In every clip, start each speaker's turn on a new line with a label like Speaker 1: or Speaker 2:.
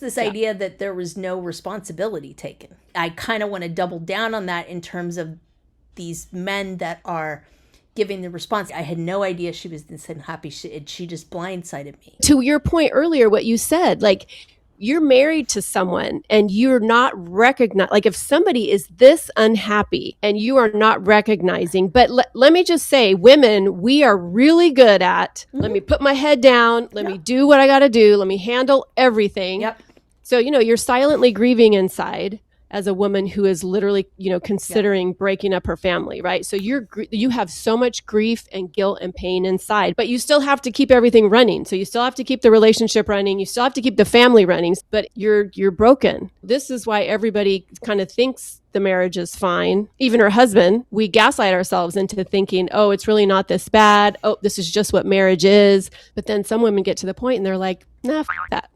Speaker 1: This idea that there was no responsibility taken. I kind of want to double down on that in terms of these men that are giving the response. I had no idea she was this unhappy. She just blindsided me.
Speaker 2: To your point earlier, what you said, like, you're married to someone and you're not recognized. Like, if somebody is this unhappy and you are not recognizing, but let me just say, women, we are really good at, let me put my head down, let me do what I got to do, let me handle everything.
Speaker 1: Yep.
Speaker 2: So, you're silently grieving inside as a woman who is literally, considering breaking up her family, right? So you have so much grief and guilt and pain inside, but you still have to keep everything running. So you still have to keep the relationship running. You still have to keep the family running, but you're broken. This is why everybody kind of thinks the marriage is fine. Even her husband, we gaslight ourselves into thinking, oh, it's really not this bad. Oh, this is just what marriage is. But then some women get to the point and they're like, nah, f that.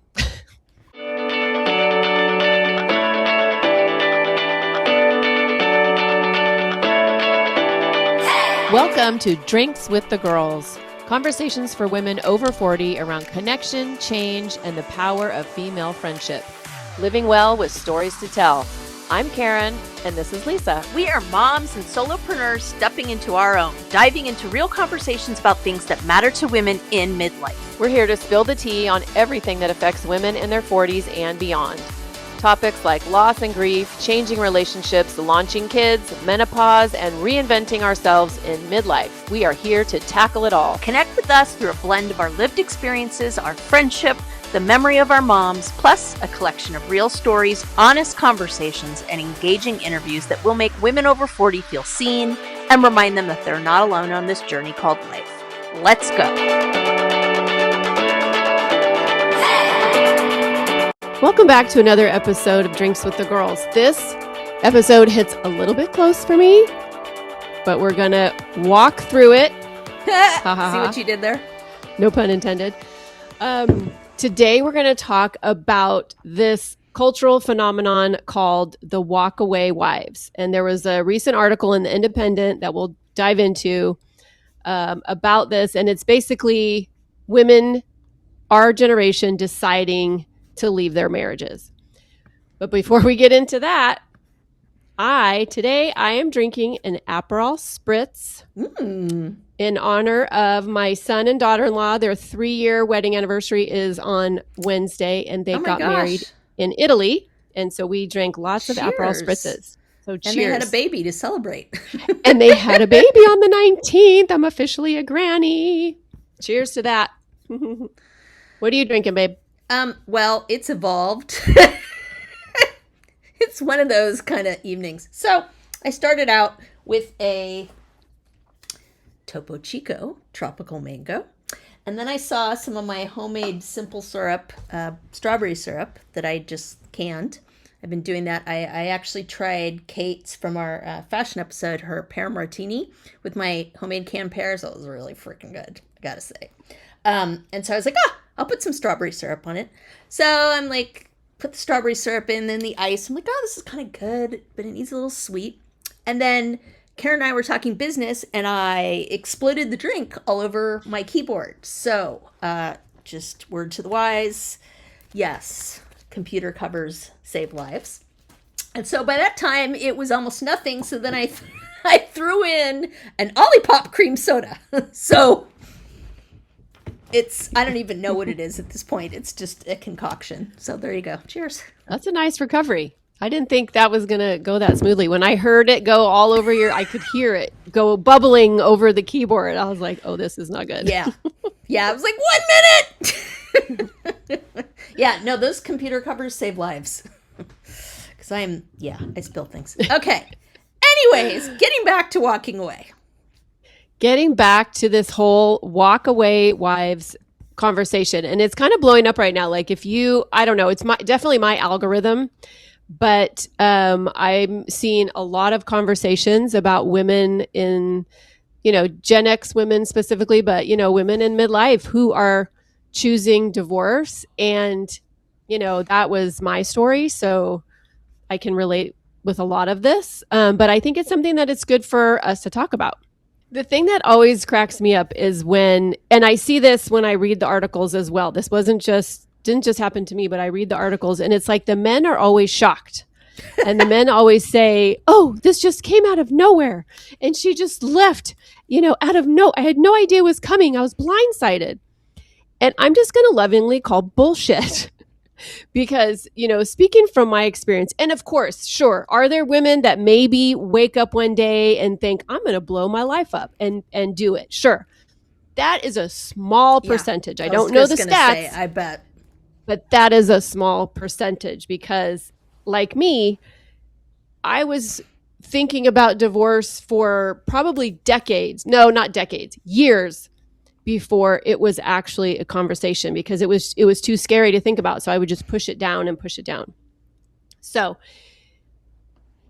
Speaker 2: Welcome to Drinks with the Girls, conversations for women over 40 around connection, change, and the power of female friendship. Living well with stories to tell. I'm Karen, and this is Lisa.
Speaker 3: We are moms and solopreneurs stepping into our own, diving into real conversations about things that matter to women in midlife.
Speaker 2: We're here to spill the tea on everything that affects women in their 40s and beyond. Topics like loss and grief, changing relationships, launching kids, menopause, and reinventing ourselves in midlife. We are here to tackle it all.
Speaker 3: Connect with us through a blend of our lived experiences, our friendship, the memory of our moms, plus a collection of real stories, honest conversations, and engaging interviews that will make women over 40 feel seen and remind them that they're not alone on this journey called life. Let's go.
Speaker 2: Welcome back to another episode of Drinks with the Girls. This episode hits a little bit close for me, but we're going to walk through it.
Speaker 1: See what you did there?
Speaker 2: No pun intended. Today, we're going to talk about this cultural phenomenon called the Walkaway wives. And there was a recent article in The Independent that we'll dive into about this. And it's basically women, our generation, deciding to leave their marriages. But before we get into that, today I am drinking an Aperol Spritz in honor of my son and daughter-in-law. Their 3-year wedding anniversary is on Wednesday, and they got married in Italy. And so we drank lots of Aperol Spritzes. So cheers.
Speaker 1: And they had a baby to celebrate.
Speaker 2: And they had a baby on the 19th. I'm officially a granny. Cheers to that. What are you drinking, babe?
Speaker 1: Well, it's evolved. It's one of those kind of evenings. So I started out with a Topo Chico tropical mango. And then I saw some of my homemade simple syrup, strawberry syrup that I just canned. I've been doing that. I actually tried Kate's from our fashion episode, her pear martini with my homemade canned pears. That was really freaking good, I gotta say. And so I was like, I'll put some strawberry syrup on it. So I'm like, put the strawberry syrup in, then the ice. I'm like, this is kind of good, but it needs a little sweet. And then Karen and I were talking business, and I exploded the drink all over my keyboard. So just word to the wise, yes, computer covers save lives. And so by that time, it was almost nothing. So then I threw in an Olipop cream soda. So I don't even know what it is at this point. It's just a concoction. So there you go. Cheers.
Speaker 2: That's a nice recovery. I didn't think that was going to go that smoothly. When I heard it go all over I could hear it go bubbling over the keyboard. I was like, oh, this is not good.
Speaker 1: Yeah. Yeah. I was like, 1 minute. Yeah. No, those computer covers save lives. Because I spill things. Okay. Anyways, getting back to walking away.
Speaker 2: Getting back to this whole Walkaway wives conversation. And it's kind of blowing up right now. Like I don't know, it's definitely my algorithm, but I'm seeing a lot of conversations about women in, Gen X women specifically, but, women in midlife who are choosing divorce. And, that was my story. So I can relate with a lot of this. But I think it's something that it's good for us to talk about. The thing that always cracks me up is and I see this when I read the articles as well. This wasn't just didn't just happen to me, but I read the articles and it's like the men are always shocked. And the men always say, oh, this just came out of nowhere. And she just left, I had no idea it was coming. I was blindsided. And I'm just going to lovingly call bullshit because, speaking from my experience, and of course, sure, are there women that maybe wake up one day and think, I'm going to blow my life up and do it? Sure. That is a small percentage. I don't know the stats.
Speaker 1: I bet.
Speaker 2: But that is a small percentage because, like me, I was thinking about divorce for probably decades. No, not decades, years before it was actually a conversation because it was too scary to think about. So I would just push it down and push it down. So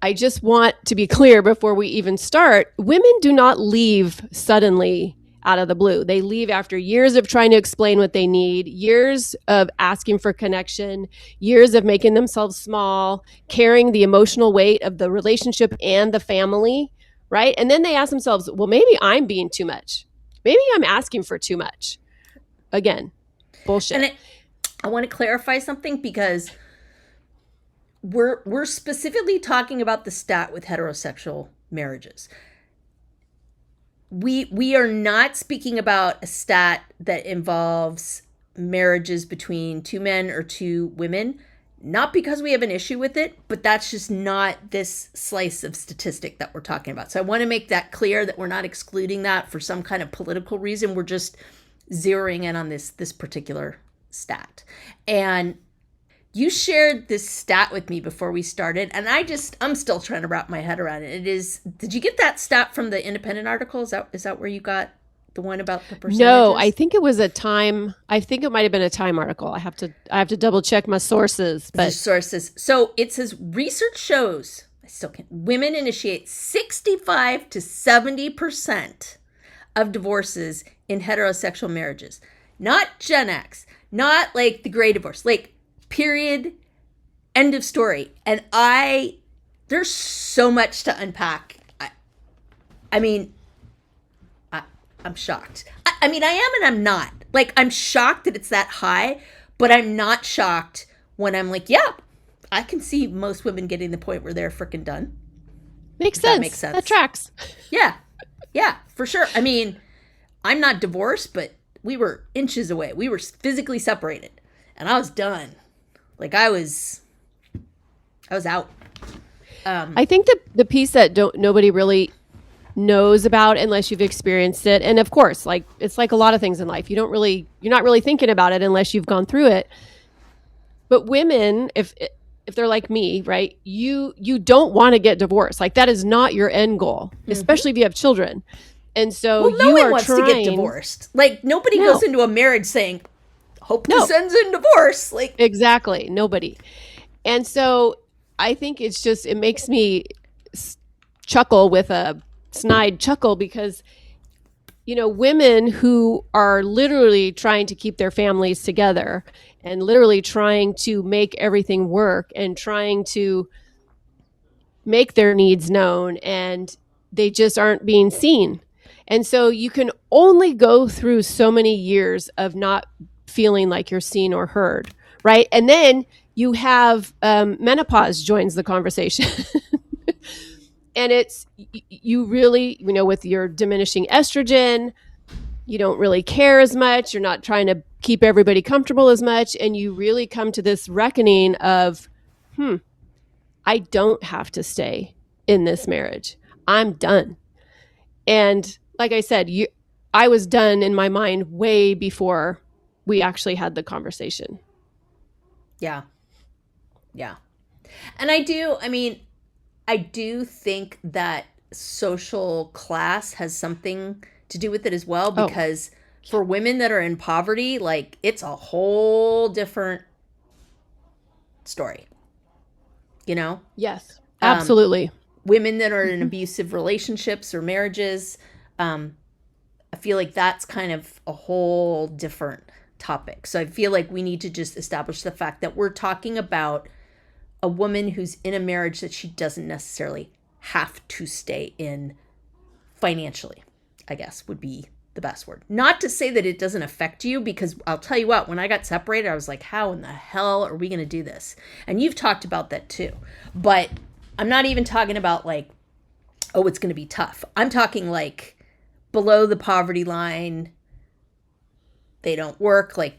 Speaker 2: I just want to be clear before we even start, women do not leave suddenly out of the blue. They leave after years of trying to explain what they need, years of asking for connection, years of making themselves small, carrying the emotional weight of the relationship and the family, right? And then they ask themselves, well, maybe I'm being too much. Maybe I'm asking for too much. Again, bullshit.
Speaker 1: And I want to clarify something because we're specifically talking about the stat with heterosexual marriages. We are not speaking about a stat that involves marriages between two men or two women, not because we have an issue with it, but that's just not this slice of statistic that we're talking about. So I want to make that clear that we're not excluding that for some kind of political reason. We're just zeroing in on this particular stat. And you shared this stat with me before we started, and I'm still trying to wrap my head around it. Did you get that stat from the Independent article? Is that where you got the one about the percentages?
Speaker 2: No, I think it was I think it might have been a Time article. I have to double check my sources. But
Speaker 1: sources. So it says research shows, I still can't, women initiate 65 to 70% of divorces in heterosexual marriages. Not Gen X, not like the gray divorce, like period, end of story. And there's so much to unpack. I'm shocked. I am and I'm not. Like, I'm shocked that it's that high, but I'm not shocked when I'm like, yeah, I can see most women getting the point where they're freaking done.
Speaker 2: Makes sense.
Speaker 1: That makes sense.
Speaker 2: That tracks.
Speaker 1: Yeah, for sure. I'm not divorced, but we were inches away. We were physically separated, and I was done. Like, I was out.
Speaker 2: I think the piece that nobody really knows about unless you've experienced it, and of course, like it's like a lot of things in life, you're not really thinking about it unless you've gone through it. But women, if they're like me, right, you don't want to get divorced. Like, that is not your end goal, especially if you have children. And so
Speaker 1: no one wants to get divorced. Like, nobody goes into a marriage saying, hope this ends in divorce. Like,
Speaker 2: exactly, nobody. And so I think it makes me chuckle with a snide chuckle because, women who are literally trying to keep their families together and literally trying to make everything work and trying to make their needs known, and they just aren't being seen. And so you can only go through so many years of not feeling like you're seen or heard, right? And then you have menopause joins the conversation. And it's, you really, with your diminishing estrogen, you don't really care as much. You're not trying to keep everybody comfortable as much. And you really come to this reckoning of, I don't have to stay in this marriage. I'm done. And like I said, I was done in my mind way before we actually had the conversation.
Speaker 1: Yeah. And I do think that social class has something to do with it as well, because for women that are in poverty, like, it's a whole different story,
Speaker 2: Yes, absolutely.
Speaker 1: Women that are in abusive relationships or marriages, I feel like that's kind of a whole different topic. So I feel like we need to just establish the fact that we're talking about a woman who's in a marriage that she doesn't necessarily have to stay in financially, I guess would be the best word. Not to say that it doesn't affect you, because I'll tell you what, when I got separated, I was like, how in the hell are we going to do this? And you've talked about that too. But I'm not even talking about like, oh, it's going to be tough. I'm talking like below the poverty line. They don't work. Like,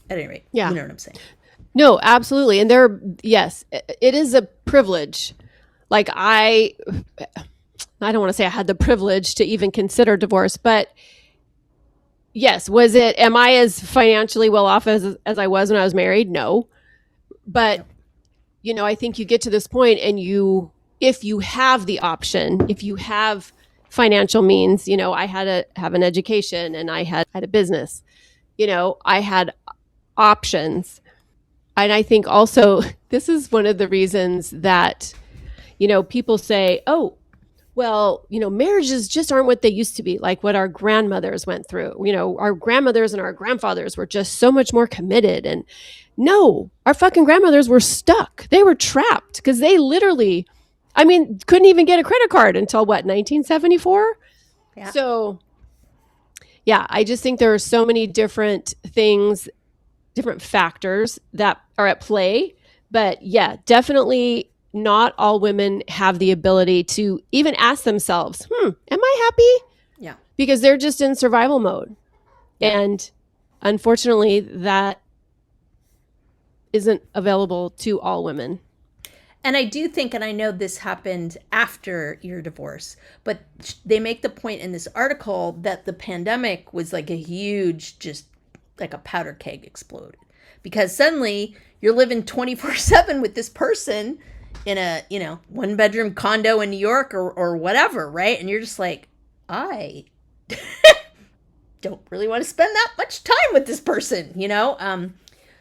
Speaker 1: at any rate,
Speaker 2: Yeah.
Speaker 1: you know what I'm saying?
Speaker 2: No, absolutely. And yes, it is a privilege. Like I don't want to say I had the privilege to even consider divorce, but yes, am I as financially well off as I was when I was married? No. But, I think you get to this point and if you have the option, if you have financial means, I had to have an education and I had a business, I had options. And I think also this is one of the reasons that, people say, oh, well, marriages just aren't what they used to be, like what our grandmothers went through. Our grandmothers and our grandfathers were just so much more committed. And no, our fucking grandmothers were stuck. They were trapped because they literally, couldn't even get a credit card until 1974?
Speaker 1: Yeah.
Speaker 2: So, yeah, I just think there are so many different things, different factors that are at play. But yeah, definitely not all women have the ability to even ask themselves, am I happy?
Speaker 1: Yeah.
Speaker 2: Because they're just in survival mode.
Speaker 1: Yeah.
Speaker 2: And unfortunately, that isn't available to all women.
Speaker 1: And I do think, and I know this happened after your divorce, but they make the point in this article that the pandemic was like a huge, just like a powder keg exploded. Because suddenly you're living 24/7 with this person in a, 1-bedroom condo in New York or whatever, right? And you're just like, I don't really want to spend that much time with this person,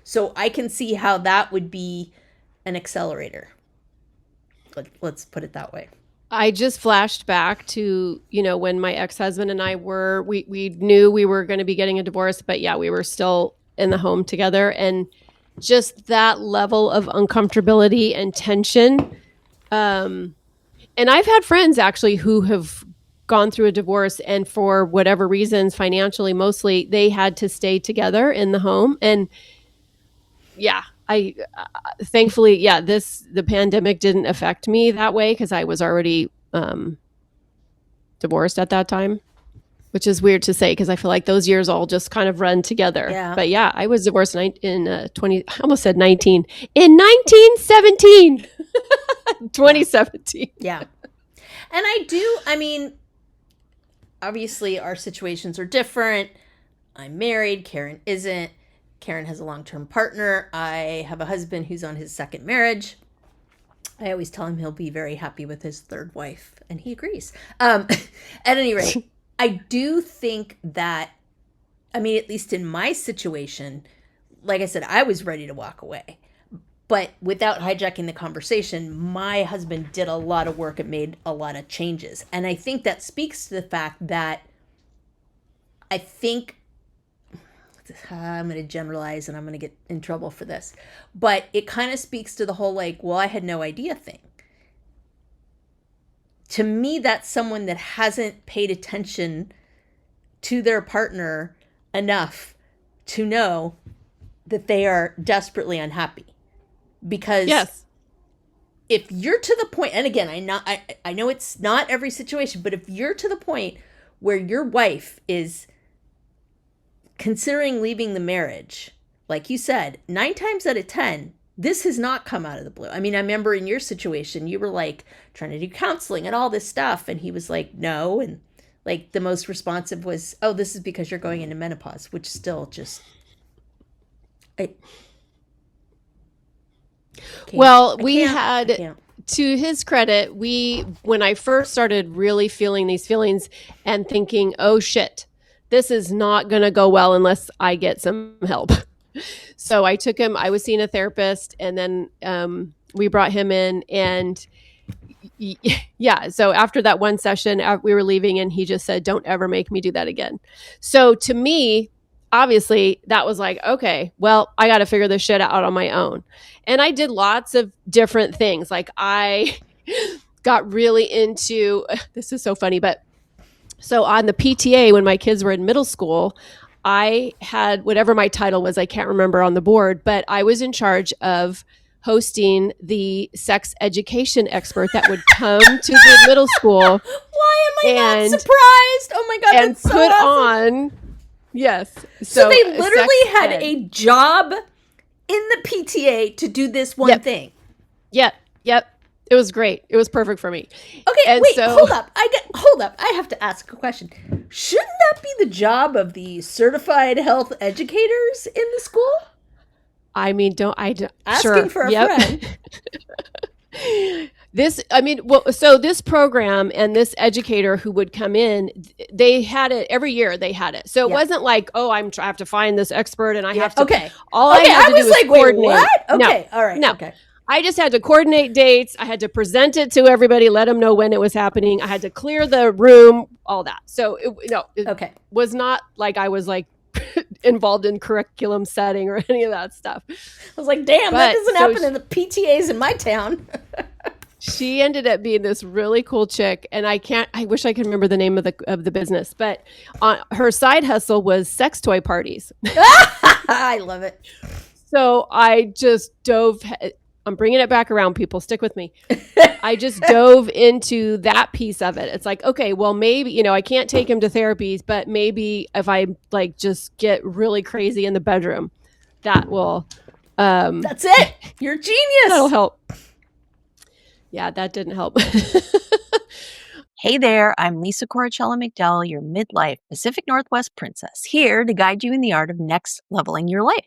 Speaker 1: So I can see how that would be an accelerator. Let's put it that way.
Speaker 2: I just flashed back to, when my ex-husband and I we knew we were going to be getting a divorce, but yeah, we were still in the home together. And just that level of uncomfortability and tension. And I've had friends actually who have gone through a divorce and for whatever reasons, financially, mostly, they had to stay together in the home. And yeah, thankfully, the pandemic didn't affect me that way because I was already divorced at that time, which is weird to say because I feel like those years all just kind of run together.
Speaker 1: Yeah.
Speaker 2: But yeah, I was divorced in 1917. 2017.
Speaker 1: Yeah. And obviously our situations are different. I'm married. Karen isn't. Karen has a long-term partner. I have a husband who's on his second marriage. I always tell him he'll be very happy with his third wife, and he agrees. At any rate, I do think that, at least in my situation, like I said, I was ready to walk away. But without hijacking the conversation, my husband did a lot of work and made a lot of changes. And I think that speaks to the fact that I'm going to generalize and I'm going to get in trouble for this, but it kind of speaks to the whole like, well, I had no idea thing. To me, that's someone that hasn't paid attention to their partner enough to know that they are desperately unhappy. Because
Speaker 2: yes,
Speaker 1: if you're to the point, and again, I know it's not every situation, but if you're to the point where your wife is considering leaving the marriage, like you said, 9 times out of 10, this has not come out of the blue. I remember in your situation, you were like trying to do counseling and all this stuff. And he was like, no. And like the most responsive was, oh, this is because you're going into menopause, which still just,
Speaker 2: to his credit, when I first started really feeling these feelings and thinking, oh shit, this is not going to go well unless I get some help. So I took him, I was seeing a therapist, and then we brought him in. And yeah, so after that one session, we were leaving and he just said, don't ever make me do that again. So to me, obviously that was like, okay, well, I got to figure this shit out on my own. And I did lots of different things. Like I got really into, this is so funny, but So on the PTA, when my kids were in middle school, I had whatever my title was, I can't remember on the board, but I was in charge of hosting the sex education expert that would come to the middle school.
Speaker 1: Why am I not surprised? Oh my God,
Speaker 2: and
Speaker 1: that's so
Speaker 2: put
Speaker 1: awesome.
Speaker 2: on, yes.
Speaker 1: So they literally had a job in the PTA to do this one thing.
Speaker 2: Yep. It was great. It was perfect for me.
Speaker 1: Okay,
Speaker 2: and
Speaker 1: wait, hold up. I have to ask a question. Shouldn't that be the job of the certified health educators in the school?
Speaker 2: I mean,
Speaker 1: asking for a friend.
Speaker 2: So this program and this educator who would come in, they had it every year. They had it, so it wasn't like, oh, I have to find this expert and I have to.
Speaker 1: Okay,
Speaker 2: I had to do was coordinate.
Speaker 1: Wait, what? Okay,
Speaker 2: no,
Speaker 1: all right,
Speaker 2: no.
Speaker 1: Okay.
Speaker 2: I just had to coordinate dates. I had to present it to everybody, let them know when it was happening. I had to clear the room, all that. So it was not like I was like involved in curriculum setting or any of that stuff.
Speaker 1: I was like, damn, that doesn't happen in the PTAs in my town.
Speaker 2: She ended up being this really cool chick, and I wish I could remember the name of the business, but her side hustle was sex toy parties.
Speaker 1: I love it.
Speaker 2: So I just dove. I'm bringing it back around, people. Stick with me. I just dove into that piece of it. It's like, okay, well, maybe, I can't take him to therapies, but maybe if I like just get really crazy in the bedroom, that will.
Speaker 1: That's it. You're a genius.
Speaker 2: That'll help. Yeah, that didn't help.
Speaker 3: Hey there, I'm Lisa Corachella McDowell, your midlife Pacific Northwest princess, here to guide you in the art of next leveling your life.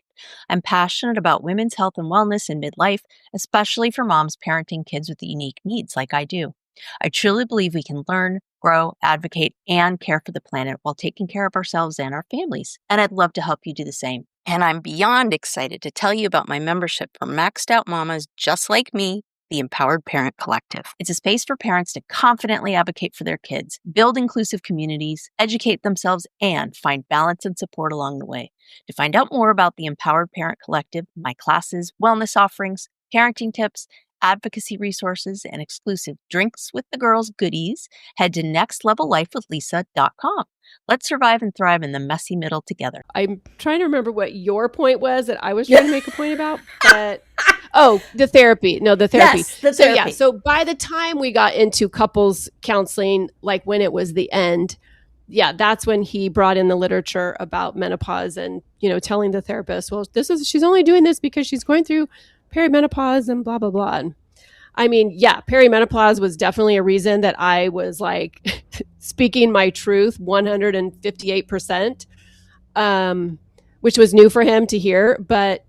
Speaker 3: I'm passionate about women's health and wellness in midlife, especially for moms parenting kids with unique needs like I do. I truly believe we can learn, grow, advocate, and care for the planet while taking care of ourselves and our families. And I'd love to help you do the same. And I'm beyond excited to tell you about my membership for maxed out mamas just like me, the Empowered Parent Collective. It's a space for parents to confidently advocate for their kids, build inclusive communities, educate themselves, and find balance and support along the way. To find out more about the Empowered Parent Collective, my classes, wellness offerings, parenting tips, advocacy resources, and exclusive Drinks with the Girls goodies, head to nextlevellifewithlisa.com. Let's survive and thrive in the messy middle together.
Speaker 2: I'm trying to remember what your point was that I was trying to make a point about, but the therapy. No, the therapy.
Speaker 1: Yes, the therapy.
Speaker 2: So by the time we got into couples counseling, like when it was the end, that's when he brought in the literature about menopause and, telling the therapist, well, she's only doing this because she's going through perimenopause and blah, blah, blah. And I mean, perimenopause was definitely a reason that I was like speaking my truth 158%, which was new for him to hear. But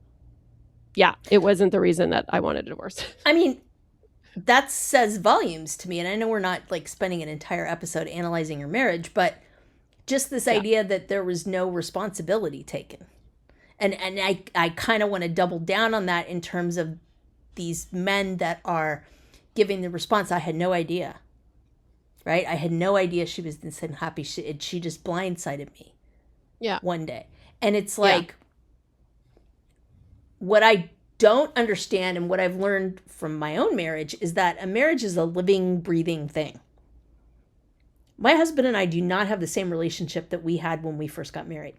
Speaker 2: it wasn't the reason that I wanted a divorce.
Speaker 1: I mean, that says volumes to me. And I know we're not like spending an entire episode analyzing your marriage, but just this idea that there was no responsibility taken. And I kind of want to double down on that in terms of these men that are giving the response. I had no idea, right? I had no idea she was this unhappy. She just blindsided me one day. And it's like, what I don't understand and what I've learned from my own marriage is that a marriage is a living, breathing thing. My husband and I do not have the same relationship that we had when we first got married.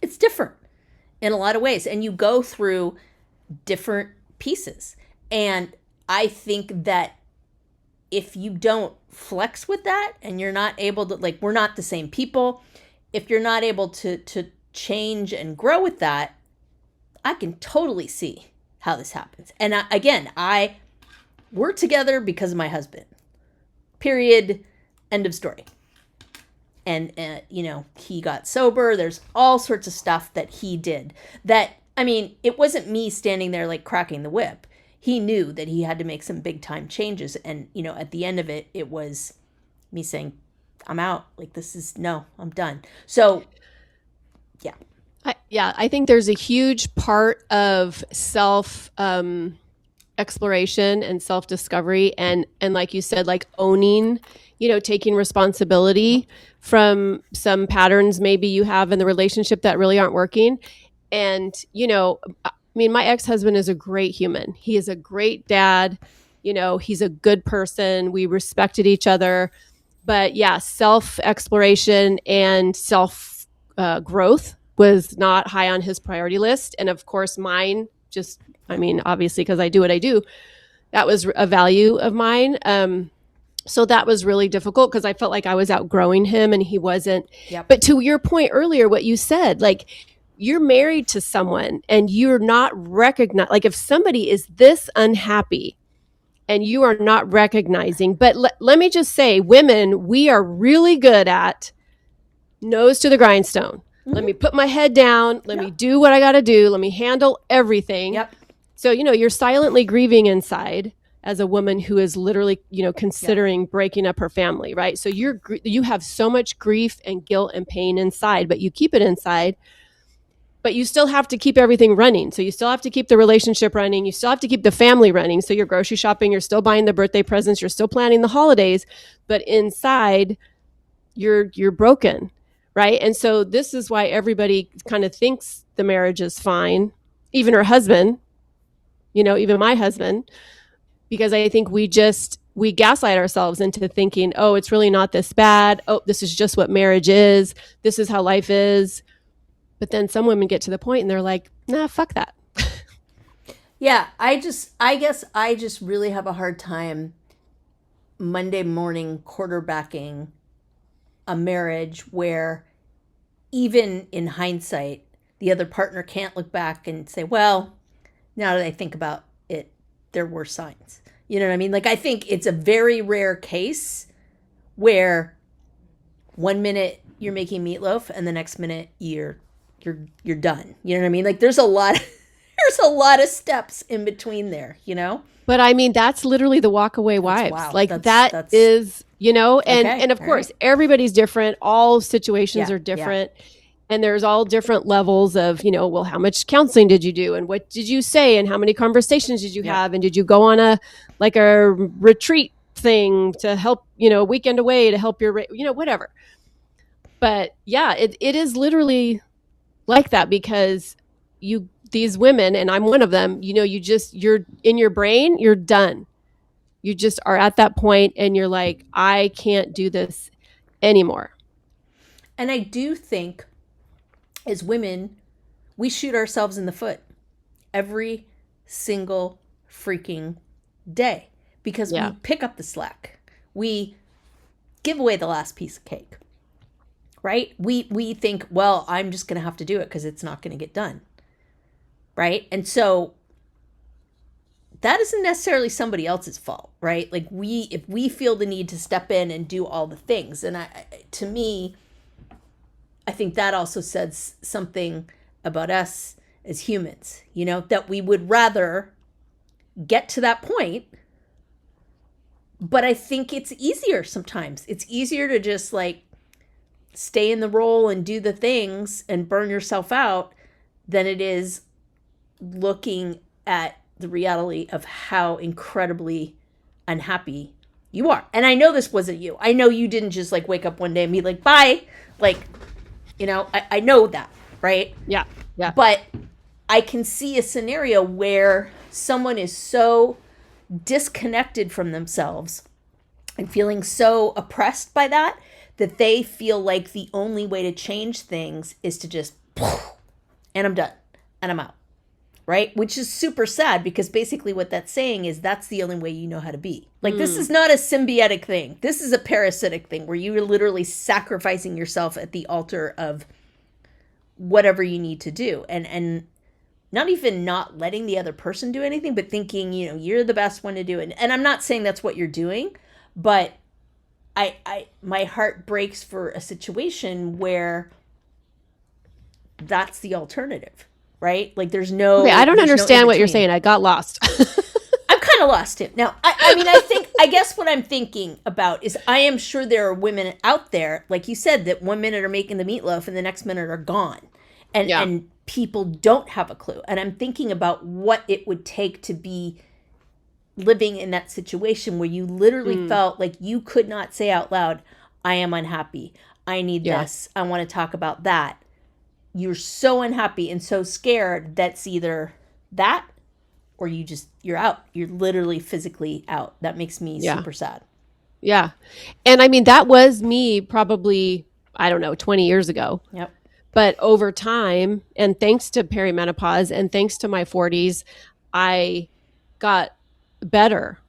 Speaker 1: It's different in a lot of ways. And you go through different pieces. And I think that if you don't flex with that and you're not able to, like, we're not the same people. If you're not able to change and grow with that, I can totally see how this happens. And we're together because of my husband. Period. End of story. And, he got sober. There's all sorts of stuff that he did that, I mean, it wasn't me standing there like cracking the whip. He knew that he had to make some big time changes. And, at the end of it, it was me saying, I'm out. Like, I'm done. So, yeah.
Speaker 2: I think there's a huge part of self exploration and self discovery, and like you said, like owning, taking responsibility from some patterns maybe you have in the relationship that really aren't working. And I mean, my ex-husband is a great human. He is a great dad. He's a good person. We respected each other. But yeah, self exploration and self growth was not high on his priority list. And of course, mine obviously, because I do what I do, that was a value of mine. So that was really difficult because I felt like I was outgrowing him and he wasn't.
Speaker 1: Yep.
Speaker 2: But to your point earlier, what you said, like, you're married to someone and you're not recognized. Like, if somebody is this unhappy and you are not recognizing, but let me just say, women, we are really good at nose to the grindstone. Let me put my head down. Let me do what I got to do. Let me handle everything.
Speaker 1: Yep.
Speaker 2: So, you're silently grieving inside as a woman who is literally, considering breaking up her family, right? So you have so much grief and guilt and pain inside, but you keep it inside. But you still have to keep everything running. So you still have to keep the relationship running. You still have to keep the family running. So you're grocery shopping, you're still buying the birthday presents, you're still planning the holidays, but inside you're broken, right? And so this is why everybody kind of thinks the marriage is fine, even her husband, even my husband, because I think we gaslight ourselves into thinking, oh, it's really not this bad. Oh, this is just what marriage is. This is how life is. But then some women get to the point and they're like, nah, fuck that.
Speaker 1: Yeah, I guess I just really have a hard time Monday morning quarterbacking a marriage where, even in hindsight, the other partner can't look back and say, well, now that I think about it, there were signs. You know what I mean? Like, I think it's a very rare case where one minute you're making meatloaf and the next minute you're done. You know what I mean? Like, there's a lot of steps in between there, But
Speaker 2: I mean, that's literally the Walkaway wives.
Speaker 1: Wow.
Speaker 2: Like, that is, and of course, everybody's different. All situations are different. Yeah. And there's all different levels of, well, how much counseling did you do? And what did you say? And how many conversations did you have? And did you go on a retreat thing to help, weekend away to help your, whatever. But yeah, it is literally like that, because these women, and I'm one of them, you're in your brain, you're done. You just are at that point and you're like, I can't do this anymore.
Speaker 1: And I do think, as women, we shoot ourselves in the foot every single freaking day because we pick up the slack. We give away the last piece of cake, right? We think, well, I'm just going to have to do it because it's not going to get done, right? And so that isn't necessarily somebody else's fault, right? Like, if we feel the need to step in and do all the things, and to me, I think that also says something about us as humans, that we would rather get to that point. But I think it's easier sometimes. It's easier to just stay in the role and do the things and burn yourself out than it is looking at the reality of how incredibly unhappy you are. And I know this wasn't you. I know you didn't just wake up one day and be like, bye. I know that, right?
Speaker 2: Yeah. Yeah.
Speaker 1: But I can see a scenario where someone is so disconnected from themselves and feeling so oppressed by that they feel like the only way to change things is to just, and I'm done, and I'm out, right? Which is super sad, because basically what that's saying is that's the only way you know how to be. This is not a symbiotic thing. This is a parasitic thing where you are literally sacrificing yourself at the altar of whatever you need to do. And not even not letting the other person do anything, but thinking, you're the best one to do it. And I'm not saying that's what you're doing, but my heart breaks for a situation where that's the alternative, right? There's no...
Speaker 2: Okay, I don't understand what you're saying. I got lost.
Speaker 1: I'm kind of lost too. Now, I guess what I'm thinking about is I am sure there are women out there, like you said, that 1 minute are making the meatloaf and the next minute are gone. And people don't have a clue. And I'm thinking about what it would take to be living in that situation where you literally felt like you could not say out loud, I am unhappy. I need this. I want to talk about that. You're so unhappy and so scared that's either that or you're out. You're literally physically out. That makes me super sad.
Speaker 2: Yeah. And I mean, that was me probably, I don't know, 20 years ago.
Speaker 1: Yep.
Speaker 2: But over time, and thanks to perimenopause and thanks to my 40s, I got better,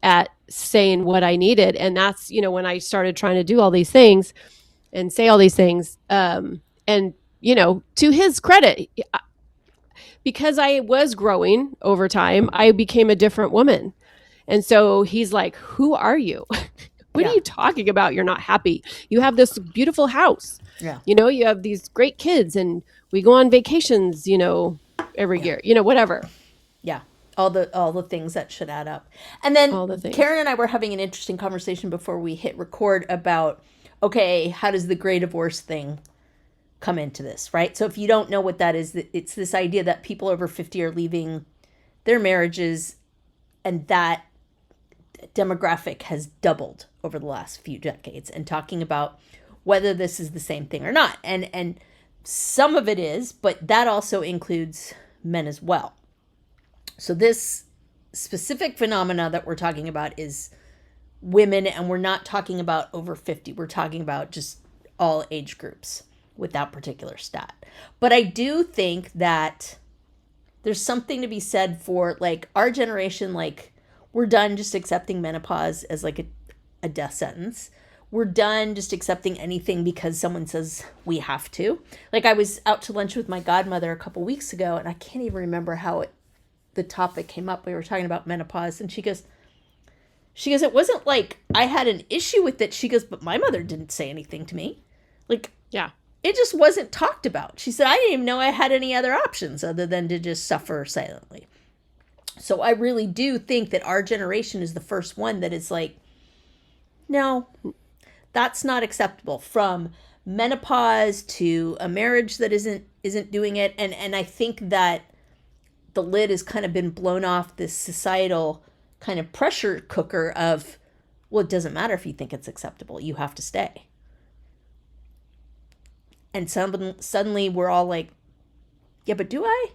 Speaker 2: at saying what I needed. And that's, when I started trying to do all these things and say all these things. And, to his credit, because I was growing over time, I became a different woman. And so he's like, who are you? What are you talking about? You're not happy. You have this beautiful house.
Speaker 1: Yeah.
Speaker 2: You have these great kids and we go on vacations, every year, whatever.
Speaker 1: Yeah. All the things that should add up. And then Karen and I were having an interesting conversation before we hit record about, okay, how does the gray divorce thing come into this, right? So if you don't know what that is, it's this idea that people over 50 are leaving their marriages, and that demographic has doubled over the last few decades, and talking about whether this is the same thing or not. And some of it is, but that also includes men as well. So this specific phenomena that we're talking about is women, and we're not talking about over 50. We're talking about just all age groups with that particular stat. But I do think that there's something to be said for, like, our generation, like, we're done just accepting menopause as like a death sentence. We're done just accepting anything because someone says we have to. Like, I was out to lunch with my godmother a couple weeks ago, and I can't even remember how the topic came up. We were talking about menopause, and she goes, it wasn't like I had an issue with it. She goes, but my mother didn't say anything to me. Like,
Speaker 2: yeah,
Speaker 1: it just wasn't talked about. She said, I didn't even know I had any other options other than to just suffer silently. So I really do think that our generation is the first one that is like, no, that's not acceptable. From menopause to a marriage that isn't doing it. And I think that the lid has kind of been blown off this societal kind of pressure cooker of, well, it doesn't matter if you think it's acceptable. You have to stay. And suddenly we're all like, yeah, but do I?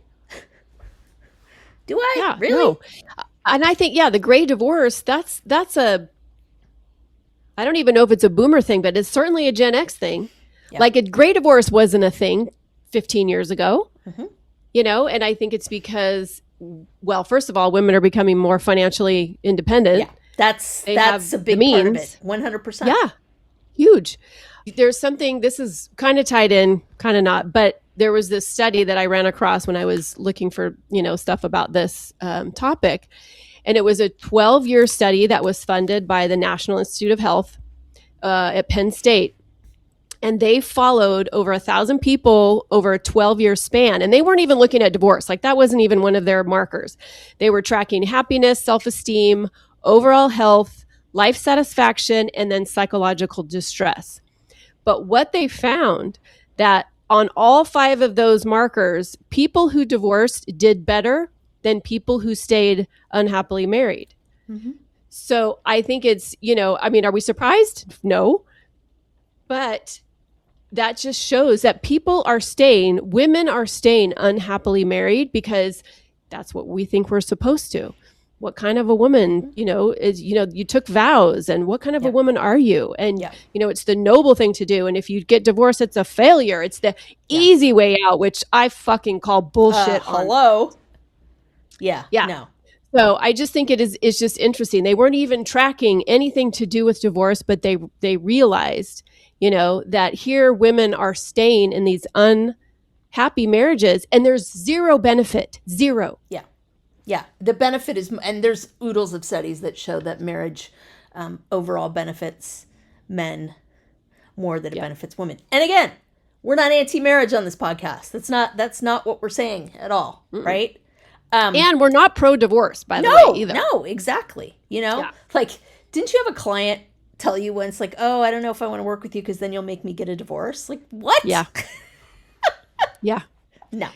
Speaker 1: Do I?
Speaker 2: Yeah,
Speaker 1: really?
Speaker 2: No. And I think, the gray divorce, that's I don't even know if it's a boomer thing, but it's certainly a Gen X thing. Yeah. Like, a gray divorce wasn't a thing 15 years ago, and I think it's because, well, first of all, women are becoming more financially independent.
Speaker 1: Yeah, that's a big part of it. 100%.
Speaker 2: Yeah, huge. There's something, this is kind of tied in, kind of not, but there was this study that I ran across when I was looking for, stuff about this topic. And it was a 12-year study that was funded by the National Institute of Health at Penn State. And they followed over 1,000 people over a 12-year span. And they weren't even looking at divorce. Like, that wasn't even one of their markers. They were tracking happiness, self-esteem, overall health, life satisfaction, and then psychological distress. But what they found, that on all 5 of those markers, people who divorced did better than people who stayed unhappily married. Mm-hmm. So I think it's, are we surprised? No. But that just shows that women are staying unhappily married because that's what we think we're supposed to. What kind of a woman, is, you took vows, and what kind of a woman are you? And, it's the noble thing to do. And if you get divorced, it's a failure. It's the easy way out, which I fucking call bullshit.
Speaker 1: Hello. Yeah. No.
Speaker 2: So I just think it's just interesting. They weren't even tracking anything to do with divorce, but they realized, that here women are staying in these unhappy marriages, and there's zero benefit. Zero.
Speaker 1: Yeah. Yeah, the benefit is, and there's oodles of studies that show that marriage overall benefits men more than it benefits women. And again, we're not anti-marriage on this podcast. That's not what we're saying at all, right?
Speaker 2: And we're not pro-divorce, by the way, either.
Speaker 1: No, exactly. Like, didn't you have a client tell you once, like, oh, I don't know if I want to work with you because then you'll make me get a divorce? Like, what?
Speaker 2: Yeah. Yeah.
Speaker 1: No.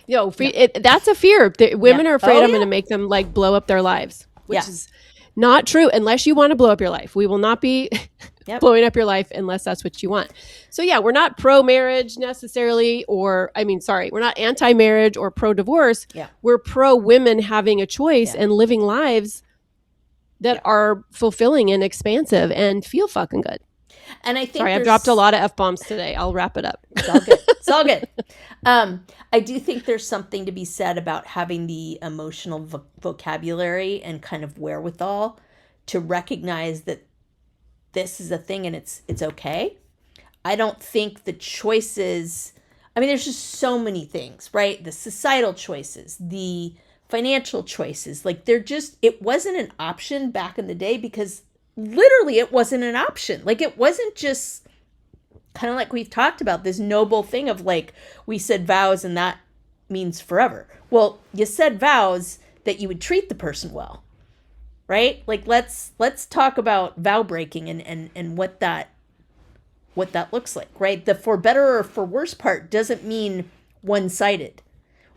Speaker 2: That's a fear. Women are afraid I'm going to make them, like, blow up their lives, which is not true unless you want to blow up your life. We will not be blowing up your life unless that's what you want. So, we're not pro-marriage necessarily, we're not anti-marriage or pro-divorce. Yeah. We're pro-women having a choice and living lives that are fulfilling and expansive and feel fucking good.
Speaker 1: And I think
Speaker 2: Sorry, I've dropped a lot of F-bombs today. I'll wrap it up.
Speaker 1: It's all good. It's all good. I do think there's something to be said about having the emotional vocabulary and kind of wherewithal to recognize that this is a thing and it's okay. I don't think the choices, I mean, there's just so many things, right? The societal choices, the financial choices, like it wasn't an option back in the day because literally it wasn't an option. Like it wasn't just kind of like we've talked about this noble thing of like, we said vows and that means forever. Well, you said vows that you would treat the person well, right? Like let's talk about vow breaking and what that looks like, right? The for better or for worse part doesn't mean one-sided.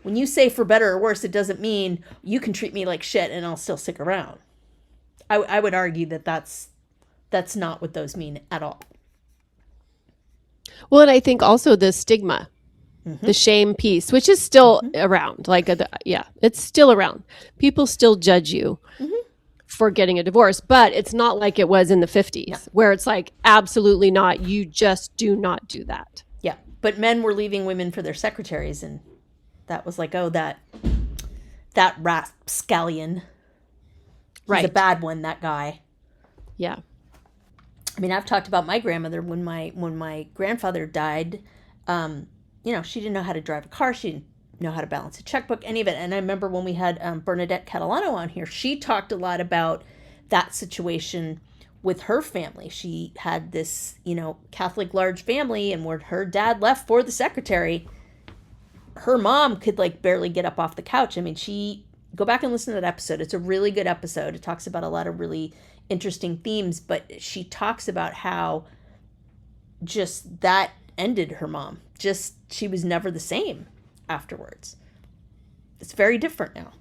Speaker 1: When you say for better or worse, it doesn't mean you can treat me like shit and I'll still stick around. I would argue that that's not what those mean at all.
Speaker 2: Well, and I think also the stigma, the shame piece, which is still around. Like, it's still around. People still judge you for getting a divorce, but it's not like it was in the 50s where it's like, absolutely not. You just do not do that.
Speaker 1: Yeah. But men were leaving women for their secretaries, and that was like, oh, that rapscallion. Right. He's a bad one, that guy.
Speaker 2: Yeah.
Speaker 1: I mean, I've talked about my grandmother when my grandfather died. She didn't know how to drive a car. She didn't know how to balance a checkbook, any of it. And I remember when we had Bernadette Catalano on here, she talked a lot about that situation with her family. She had this, Catholic large family, and when her dad left for the secretary, her mom could like barely get up off the couch. I mean, go back and listen to that episode. It's a really good episode. It talks about a lot of really interesting themes, but she talks about how just that ended her mom. Just, she was never the same afterwards. It's very different now.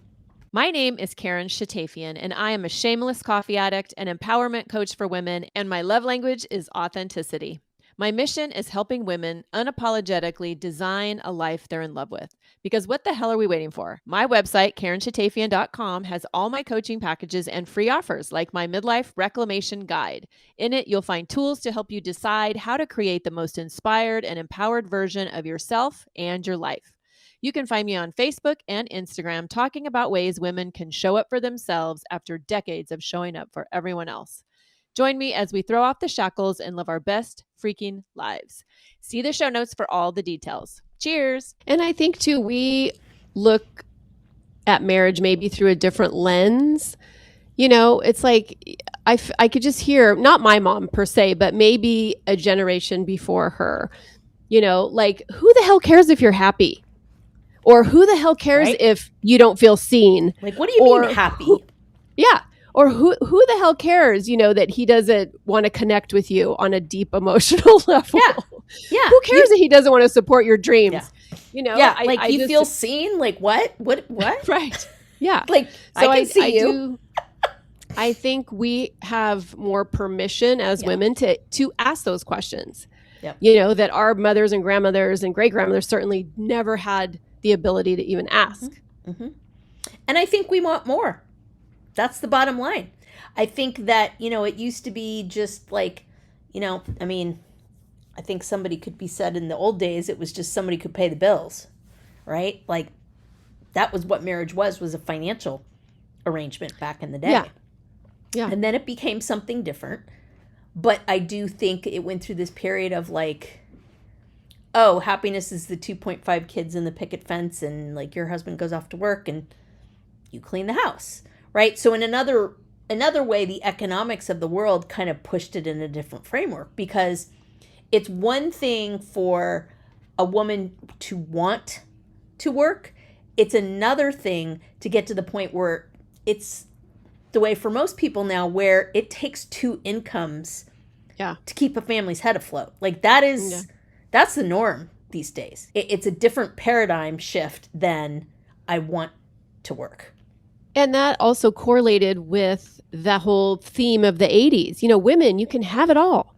Speaker 4: My name is Karen Shatafian, and I am a shameless coffee addict and empowerment coach for women, and my love language is authenticity. My mission is helping women unapologetically design a life they're in love with. Because what the hell are we waiting for? My website, KarenShatafian.com, has all my coaching packages and free offers like my midlife reclamation guide. In it, you'll find tools to help you decide how to create the most inspired and empowered version of yourself and your life. You can find me on Facebook and Instagram talking about ways women can show up for themselves after decades of showing up for everyone else. Join me as we throw off the shackles and live our best freaking lives. See the show notes for all the details. Cheers.
Speaker 2: And I think too, we look at marriage maybe through a different lens. It's like I could just hear, not my mom per se, but maybe a generation before her, like, who the hell cares if you're happy? Or who the hell cares if you don't feel seen?
Speaker 1: Like, what do you mean happy?
Speaker 2: Or who the hell cares, that he doesn't want to connect with you on a deep emotional level?
Speaker 1: Yeah.
Speaker 2: Who cares that he doesn't want to support your dreams?
Speaker 1: Yeah. You feel seen? Like what? What?
Speaker 2: Right. Yeah.
Speaker 1: Like, so I can see you.
Speaker 2: I think we have more permission as women to ask those questions. Yep. That our mothers and grandmothers and great grandmothers certainly never had the ability to even ask.
Speaker 1: Mm-hmm. And I think we want more. That's the bottom line. I think that, it used to be just like, I think somebody could be said in the old days, it was just somebody could pay the bills, right? Like that was what marriage was a financial arrangement back in the day. Yeah. And then it became something different. But I do think it went through this period of like, oh, happiness is the 2.5 kids in the picket fence, and like your husband goes off to work and you clean the house. Right. So in another way, the economics of the world kind of pushed it in a different framework, because it's one thing for a woman to want to work. It's another thing to get to the point where it's the way for most people now, where it takes two incomes to keep a family's head afloat. Like that's the norm these days. It's a different paradigm shift than I want to work.
Speaker 2: And that also correlated with the whole theme of the 80s. Women, you can have it all.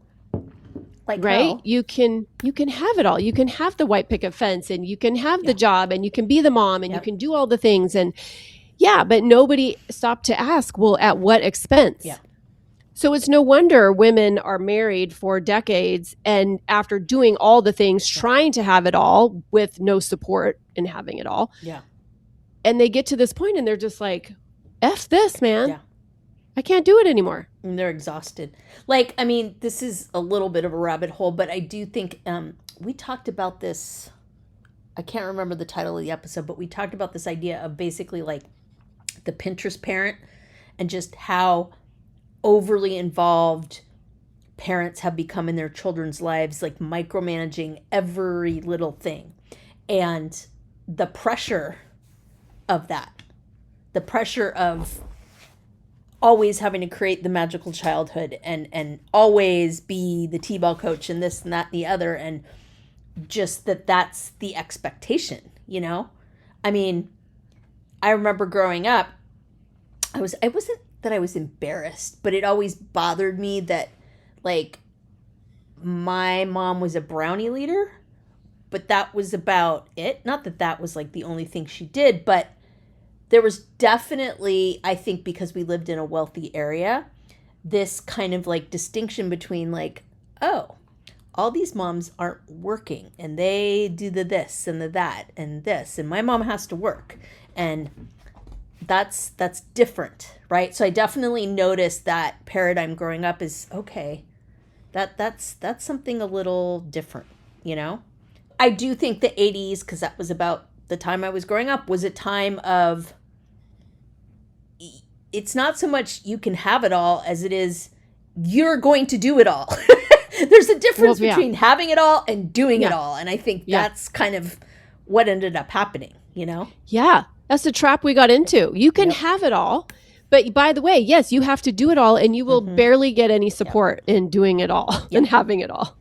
Speaker 1: Like,
Speaker 2: right?
Speaker 1: how?
Speaker 2: You can have it all. You can have the white picket fence, and you can have the job, and you can be the mom, and you can do all the things. And Yeah, but nobody stopped to ask, well, at what expense?
Speaker 1: Yeah.
Speaker 2: So it's no wonder women are married for decades, and after doing all the things, trying to have it all with no support in having it all.
Speaker 1: Yeah.
Speaker 2: And they get to this point and they're just like, F this, man.
Speaker 1: Yeah.
Speaker 2: I can't do it anymore.
Speaker 1: And they're exhausted. Like, I mean, this is a little bit of a rabbit hole, but I do think we talked about this. I can't remember the title of the episode, but we talked about this idea of basically like the Pinterest parent and just how overly involved parents have become in their children's lives, like micromanaging every little thing. And the pressure of that, the pressure of always having to create the magical childhood and always be the t-ball coach and this and that and the other, and just that's the expectation, you know? I mean, I remember growing up, I wasn't that I was embarrassed, but it always bothered me that, like, my mom was a brownie leader, but that was about it. Not that that was, like, the only thing she did, but there was definitely, I think because we lived in a wealthy area, this kind of, like, distinction between, like, oh, all these moms aren't working, and they do the this and the that and this, and my mom has to work, and that's different, right? So I definitely noticed that paradigm growing up is okay. That's something a little different, you know? I do think the 80s, because that was about the time I was growing up, was a time of, it's not so much you can have it all as it is you're going to do it all. There's a difference between having it all and doing it all. And I think that's kind of what ended up happening, you know?
Speaker 2: Yeah. That's the trap we got into. You can have it all, but by the way, yes, you have to do it all, and you will barely get any support in doing it all and having it all.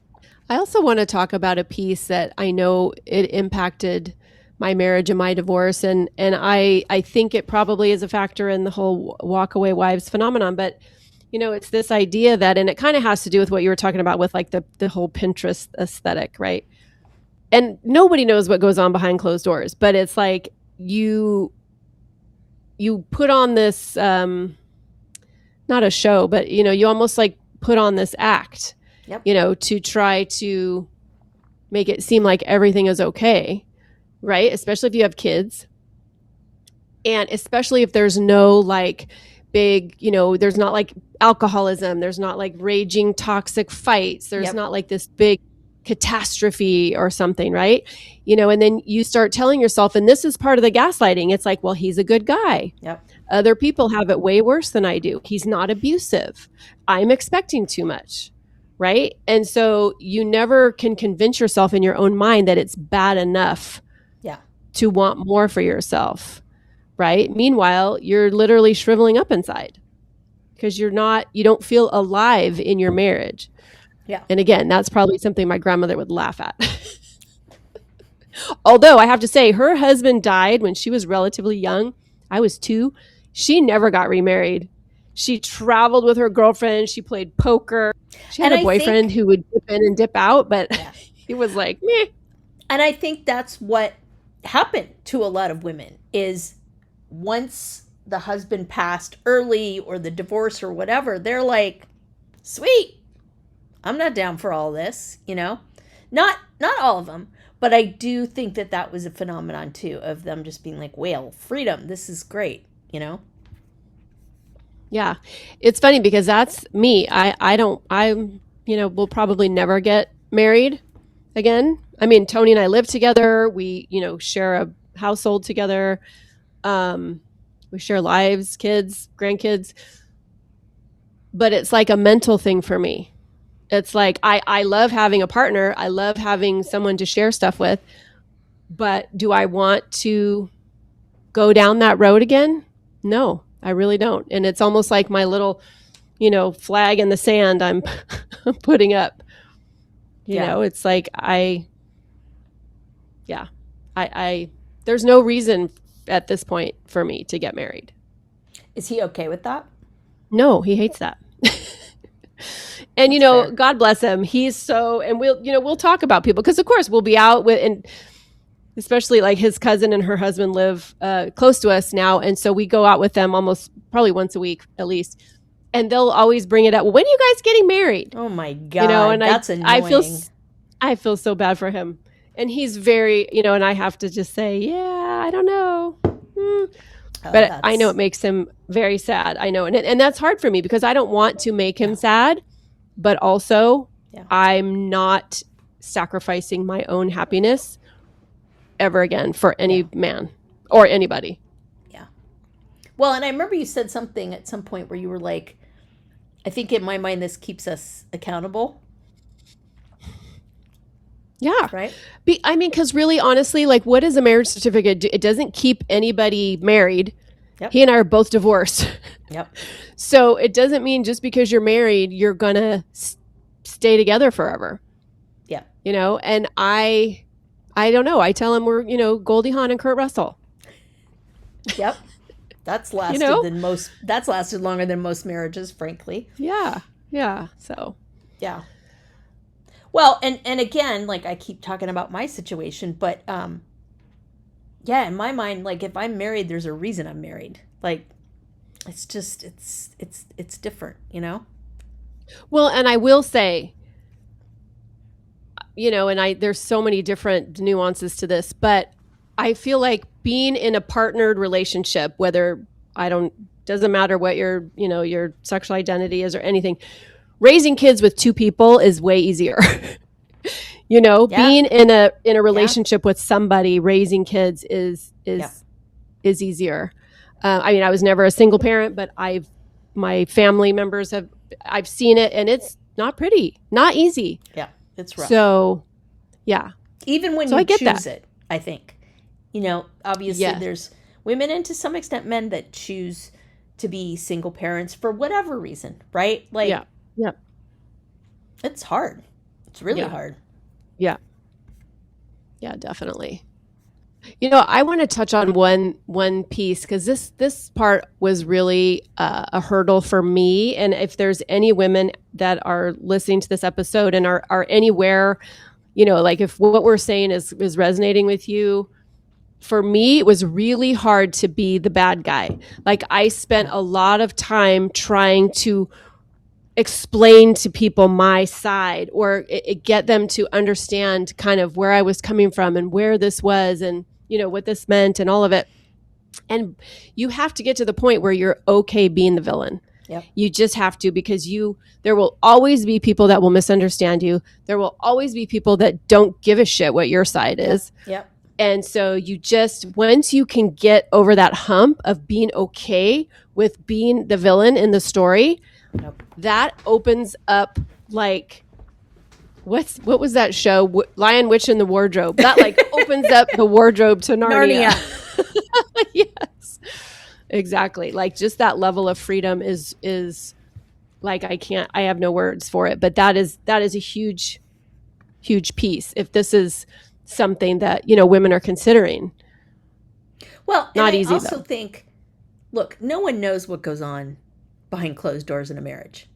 Speaker 2: I also want to talk about a piece that I know it impacted my marriage and my divorce, and I think it probably is a factor in the whole walkaway wives phenomenon. But you know, it's this idea that, and it kind of has to do with what you were talking about with like the whole Pinterest aesthetic, right? And nobody knows what goes on behind closed doors, but it's like you put on this not a show, but you know, you almost like put on this act, you know, to try to make it seem like everything is okay, right? Especially if you have kids, and especially if there's no like big, you know, there's not like alcoholism, there's not like raging toxic fights, there's not like this big catastrophe or something, right? You know, and then you start telling yourself, and this is part of the gaslighting, it's like, well, he's a good guy. Other people have it way worse than I do. He's not abusive. I'm expecting too much, right? And so you never can convince yourself in your own mind that it's bad enough to want more for yourself, right? Meanwhile, you're literally shriveling up inside because you don't feel alive in your marriage. And again, that's probably something my grandmother would laugh at. Although I have to say, her husband died when she was relatively young. I was 2. She never got remarried. She traveled with her girlfriend. She played poker. She had a boyfriend who would dip in and dip out, but he was like, meh.
Speaker 1: And I think that's what happened to a lot of women is once the husband passed early or the divorce or whatever, they're like, sweet, I'm not down for all this, you know? Not all of them, but I do think that was a phenomenon too of them just being like, well, freedom, this is great, you know?
Speaker 2: Yeah. It's funny because that's me. I'm, you know, we'll probably never get married again. I mean, Tony and I live together. We, you know, share a household together. We share lives, kids, grandkids. But it's like a mental thing for me. It's like, I love having a partner. I love having someone to share stuff with. But do I want to go down that road again? No, I really don't. And it's almost like my little, you know, flag in the sand I'm putting up. You know, it's like there's no reason at this point for me to get married.
Speaker 1: Is he okay with that?
Speaker 2: No, he hates that. And, you know, God bless him. He's so, and we'll talk about people because of course we'll be out with, and especially like his cousin and her husband live close to us now. And so we go out with them almost probably once a week at least. And they'll always bring it up. Well, when are you guys getting married?
Speaker 1: Oh my God. And that's annoying.
Speaker 2: I feel so bad for him. And he's very, and I have to just say, yeah, I don't know. But I know it makes him very sad. I know. And that's hard for me because I don't want to make him sad, but also I'm not sacrificing my own happiness ever again for any man or anybody.
Speaker 1: Yeah. Well, and I remember you said something at some point where you were like, I think in my mind, this keeps us accountable.
Speaker 2: Yeah.
Speaker 1: Right.
Speaker 2: Because really, honestly, like, what does a marriage certificate do? It doesn't keep anybody married.
Speaker 1: Yep.
Speaker 2: He and I are both divorced.
Speaker 1: Yep.
Speaker 2: So it doesn't mean just because you're married, you're going to stay together forever.
Speaker 1: Yeah.
Speaker 2: And I don't know. I tell him we're, Goldie Hawn and Kurt Russell.
Speaker 1: Yep. That's lasted that's lasted longer than most marriages, frankly.
Speaker 2: Yeah. Yeah. So.
Speaker 1: Yeah. Well, and again, like I keep talking about my situation, but in my mind, like if I'm married, there's a reason I'm married. Like it's just it's different,
Speaker 2: Well, and I will say, there's so many different nuances to this, but I feel like being in a partnered relationship, doesn't matter what your sexual identity is or anything, raising kids with two people is way easier. Being in a relationship with somebody, raising kids is easier. I was never a single parent, but my family members I've seen it, and it's not pretty, not easy.
Speaker 1: Yeah, it's rough.
Speaker 2: So, yeah.
Speaker 1: Even when you choose it, I think. Obviously there's women and to some extent men that choose to be single parents for whatever reason, right? Like,
Speaker 2: yeah.
Speaker 1: It's hard. It's really hard.
Speaker 2: Yeah. Yeah, definitely. I want to touch on one piece because this part was really a hurdle for me. And if there's any women that are listening to this episode and are anywhere, like if what we're saying is resonating with you, for me, it was really hard to be the bad guy. Like I spent a lot of time trying to explain to people my side or get them to understand kind of where I was coming from and where this was and, what this meant and all of it. And you have to get to the point where you're okay being the villain.
Speaker 1: Yep.
Speaker 2: You just have to, because there will always be people that will misunderstand you. There will always be people that don't give a shit what your side is.
Speaker 1: Yep.
Speaker 2: And so once you can get over that hump of being okay with being the villain in the story, that opens up like, what was that show? Lion, Witch, and the Wardrobe. That like opens up the wardrobe to Narnia. Yes, exactly. Like just that level of freedom is like, I have no words for it, but that is a huge, huge piece. If this is something that women are considering.
Speaker 1: Well,
Speaker 2: not
Speaker 1: and
Speaker 2: easy.
Speaker 1: I also think, look, no one knows what goes on behind closed doors in a marriage.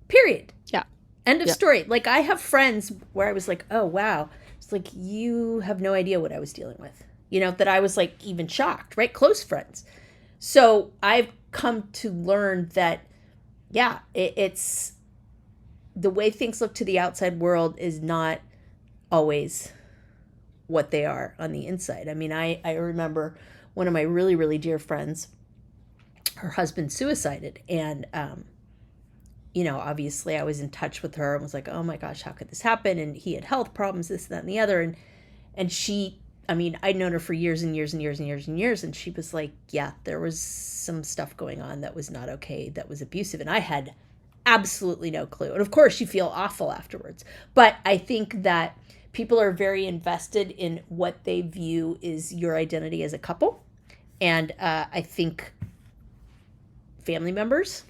Speaker 1: Period.
Speaker 2: Yeah.
Speaker 1: End of story. Like I have friends where I was like, oh wow, it's like you have no idea what I was dealing with. That I was like even shocked, right? Close friends. So I've come to learn that, it's the way things look to the outside world is not always what they are on the inside. I mean, I remember one of my really, really dear friends, her husband suicided. And, obviously I was in touch with her and was like, oh my gosh, how could this happen? And he had health problems, this, that, and the other. And she, I'd known her for years and years and years and years and years. And she was like, yeah, there was some stuff going on that was not okay, that was abusive. And I had absolutely no clue. And of course you feel awful afterwards. But I think that people are very invested in what they view is your identity as a couple. And I think family members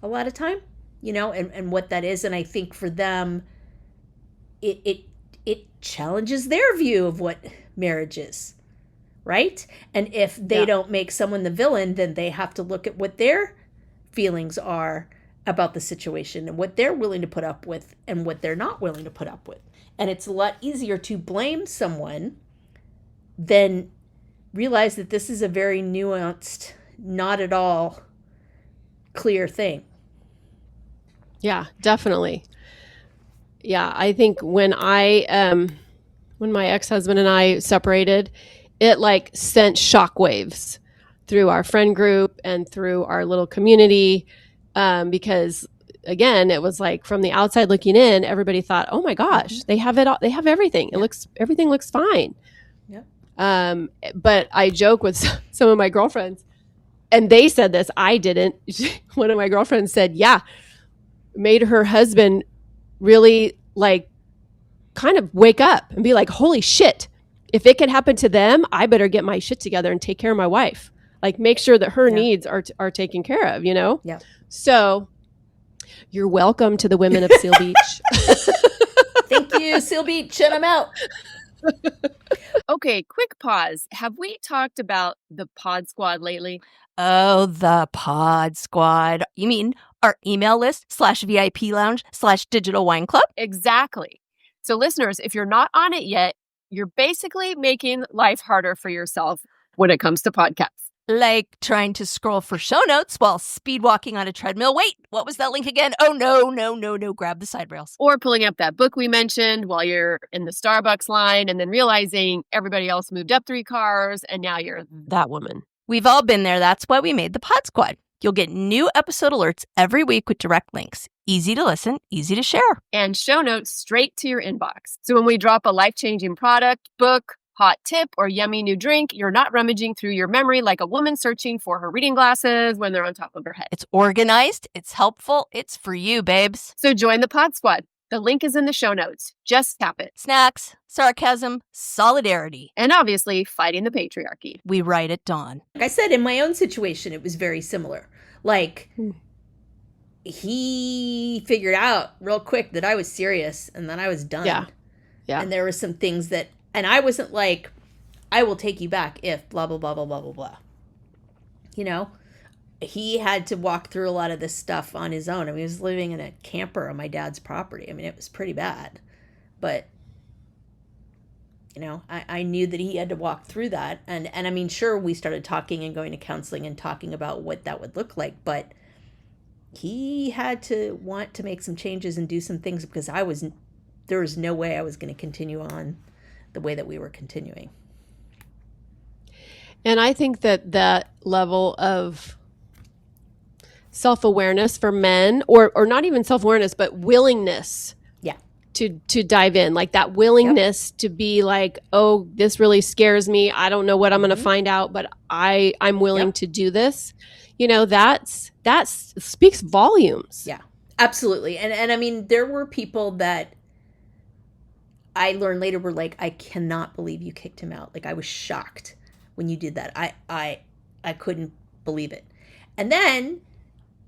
Speaker 1: a lot of time, and what that is. And I think for them, it challenges their view of what marriage is, right? And if they don't make someone the villain, then they have to look at what their feelings are about the situation and what they're willing to put up with and what they're not willing to put up with. And it's a lot easier to blame someone then realize that this is a very nuanced, not at all clear thing.
Speaker 2: Yeah, definitely. Yeah, I think when my ex-husband and I separated, it like sent shockwaves through our friend group and through our little community, because again, it was like from the outside looking in, everybody thought, "Oh my gosh, they have it all. They have everything. Everything looks fine." Yeah. But I joke with some of my girlfriends, and they said this. I didn't. One of my girlfriends said, "Yeah, made her husband really like kind of wake up and be like, holy shit, if it can happen to them, I better get my shit together and take care of my wife. Like make sure that her needs are taken care of, you know?"
Speaker 1: Yeah.
Speaker 2: So you're welcome to the women of Seal Beach.
Speaker 1: Thank you, Seal Beach, and I'm out.
Speaker 2: Okay, quick pause. Have we talked about the Pod Squad lately?
Speaker 3: Oh, the Pod Squad. You mean our email list /VIP lounge /digital wine club?
Speaker 2: Exactly. So listeners, if you're not on it yet, you're basically making life harder for yourself when it comes to podcasts.
Speaker 3: Like trying to scroll for show notes while speed walking on a treadmill. Wait, what was that link again? Oh, no. Grab the side rails.
Speaker 2: Or pulling up that book we mentioned while you're in the Starbucks line and then realizing everybody else moved up 3 cars and now you're that woman.
Speaker 3: We've all been there. That's why we made the Pod Squad. You'll get new episode alerts every week with direct links. Easy to listen, easy to share.
Speaker 2: And show notes straight to your inbox. So when we drop a life-changing product, book, hot tip, or yummy new drink, you're not rummaging through your memory like a woman searching for her reading glasses when they're on top of her head.
Speaker 3: It's organized, it's helpful, it's for you, babes.
Speaker 2: So join the Pod Squad. The link is in the show notes. Just tap it.
Speaker 3: Snacks, sarcasm, solidarity.
Speaker 2: And obviously, fighting the patriarchy.
Speaker 3: We write at dawn.
Speaker 1: Like I said, in my own situation, it was very similar. Like, he figured out real quick that I was serious and then I was done.
Speaker 2: Yeah.
Speaker 1: And there were some things that, and I wasn't like, I will take you back if blah, blah, blah, blah, blah, blah, blah. You know? He had to walk through a lot of this stuff on his own. I mean, he was living in a camper on my dad's property. I mean, it was pretty bad. But, you know, I knew that he had to walk through that. And I mean, sure, we started talking and going to counseling and talking about what that would look like. But he had to want to make some changes and do some things because there was no way I was going to continue on the way that we were continuing.
Speaker 2: And I think that level of self-awareness for men, or not even self-awareness, but willingness to dive in, like that willingness to be like, oh, this really scares me. I don't know what I'm going to find out, but I'm willing to do this. You know, that speaks volumes.
Speaker 1: Yeah, absolutely. And I mean, there were people that I learned later were like, I cannot believe you kicked him out. Like, I was shocked when you did that. I couldn't believe it. And then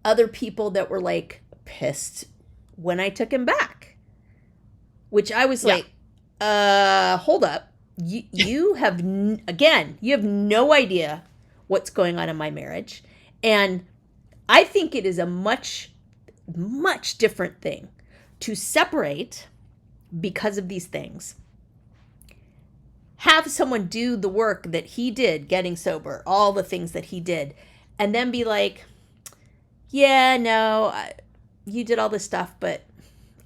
Speaker 1: other people that were like pissed when I took him back, which I was like, hold up. You have, you have no idea what's going on in my marriage. And I think it is a much, much different thing to separate because of these things. Have someone do the work that he did, getting sober, all the things that he did, and then be like, yeah, no, you did all this stuff, but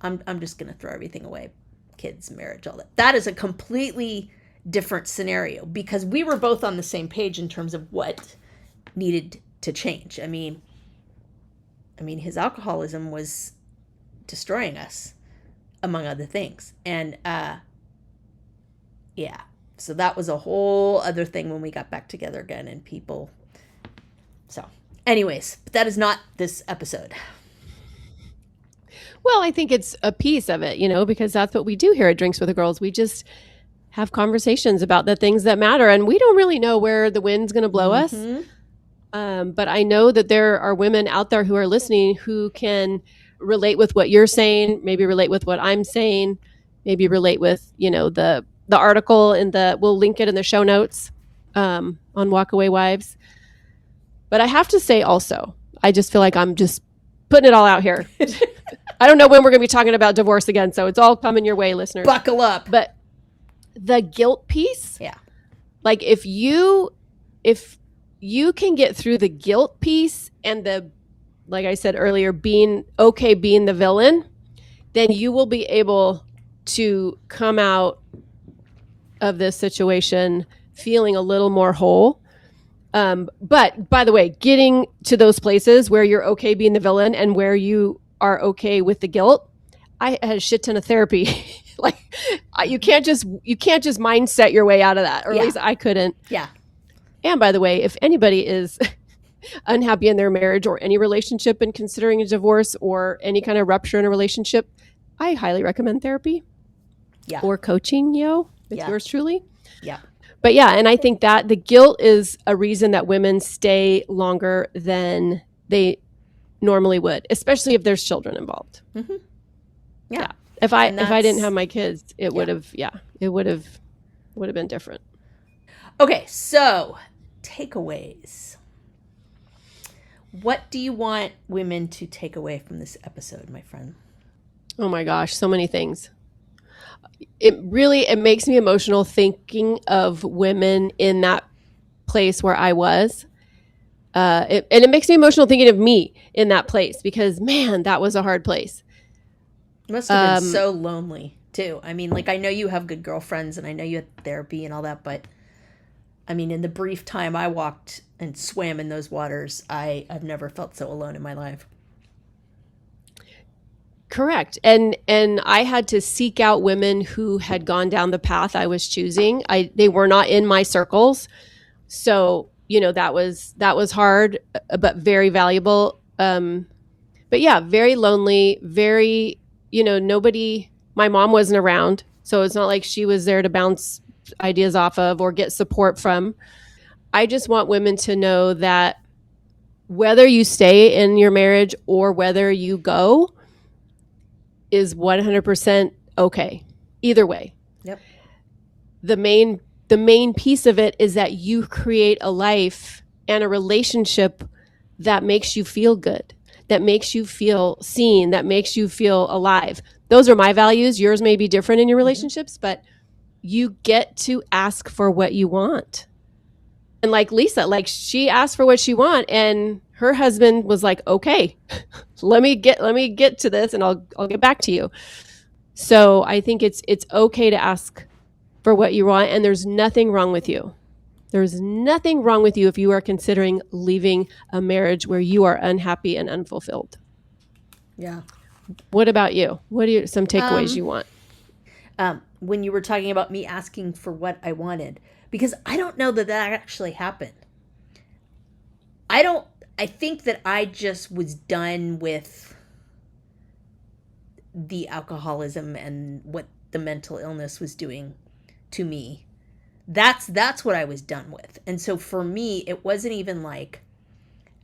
Speaker 1: I'm just going to throw everything away. Kids, marriage, all that. That is a completely different scenario because we were both on the same page in terms of what needed to change. I mean, his alcoholism was destroying us, among other things. And, so that was a whole other thing when we got back together again and people. So anyways, but that is not this episode.
Speaker 2: Well, I think it's a piece of it, you know, because that's what we do here at Drinks with the Girls. We just have conversations about the things that matter, and we don't really know where the wind's going to blow us. But I know that there are women out there who are listening who can relate with what you're saying, maybe relate with what I'm saying, maybe relate with, you know, the article we'll link it in the show notes on Walkaway Wives. But I have to say also, I just feel like I'm just putting it all out here. I don't know when we're going to be talking about divorce again, so it's all coming your way, listeners.
Speaker 1: Buckle up.
Speaker 2: But the guilt piece, Like if you can get through the guilt piece and the, like I said earlier, being the villain, then you will be able to come out of this situation feeling a little more whole. But by the way, getting to those places where you're okay being the villain and where you are okay with the guilt, I had a shit ton of therapy. Like you can't just mindset your way out of that, or at least I couldn't.
Speaker 1: Yeah.
Speaker 2: And by the way, if anybody is unhappy in their marriage or any relationship and considering a divorce or any kind of rupture in a relationship, I highly recommend therapy.
Speaker 1: Yeah.
Speaker 2: Or coaching, with yours truly.
Speaker 1: Yeah.
Speaker 2: But yeah, and I think that the guilt is a reason that women stay longer than they normally would, especially if there's children involved.
Speaker 1: Mm-hmm. Yeah.
Speaker 2: If I didn't have my kids, it would have been different.
Speaker 1: Okay, so takeaways. What do you want women to take away from this episode, my friend?
Speaker 2: Oh my gosh, so many things. It makes me emotional thinking of women in that place where I was. And it makes me emotional thinking of me in that place because, man, that was a hard place.
Speaker 1: It must have been so lonely, too. I mean, like, I know you have good girlfriends and I know you had therapy and all that, but I mean, in the brief time I walked and swam in those waters, I've never felt so alone in my life.
Speaker 2: Correct. And I had to seek out women who had gone down the path I was choosing. They were not in my circles. So, that was hard, but very valuable. But yeah, very lonely, very, my mom wasn't around. So it's not like she was there to bounce ideas off of or get support from. I just want women to know that whether you stay in your marriage or whether you go is 100% okay. Either way.
Speaker 1: Yep.
Speaker 2: The main piece of it is that you create a life and a relationship that makes you feel good, that makes you feel seen, that makes you feel alive. Those are my values. Yours may be different in your relationships, but you get to ask for what you want. And like Lisa, like she asked for what she want and her husband was like, okay, let me get to this and I'll get back to you. So I think it's okay to ask for what you want, and there's nothing wrong with you. There's nothing wrong with you if you are considering leaving a marriage where you are unhappy and unfulfilled.
Speaker 1: Yeah.
Speaker 2: What about you? What are some takeaways you want?
Speaker 1: When you were talking about me asking for what I wanted, because I don't know that actually happened. I think that I just was done with the alcoholism and what the mental illness was doing to me. That's what I was done with. And so for me, it wasn't even like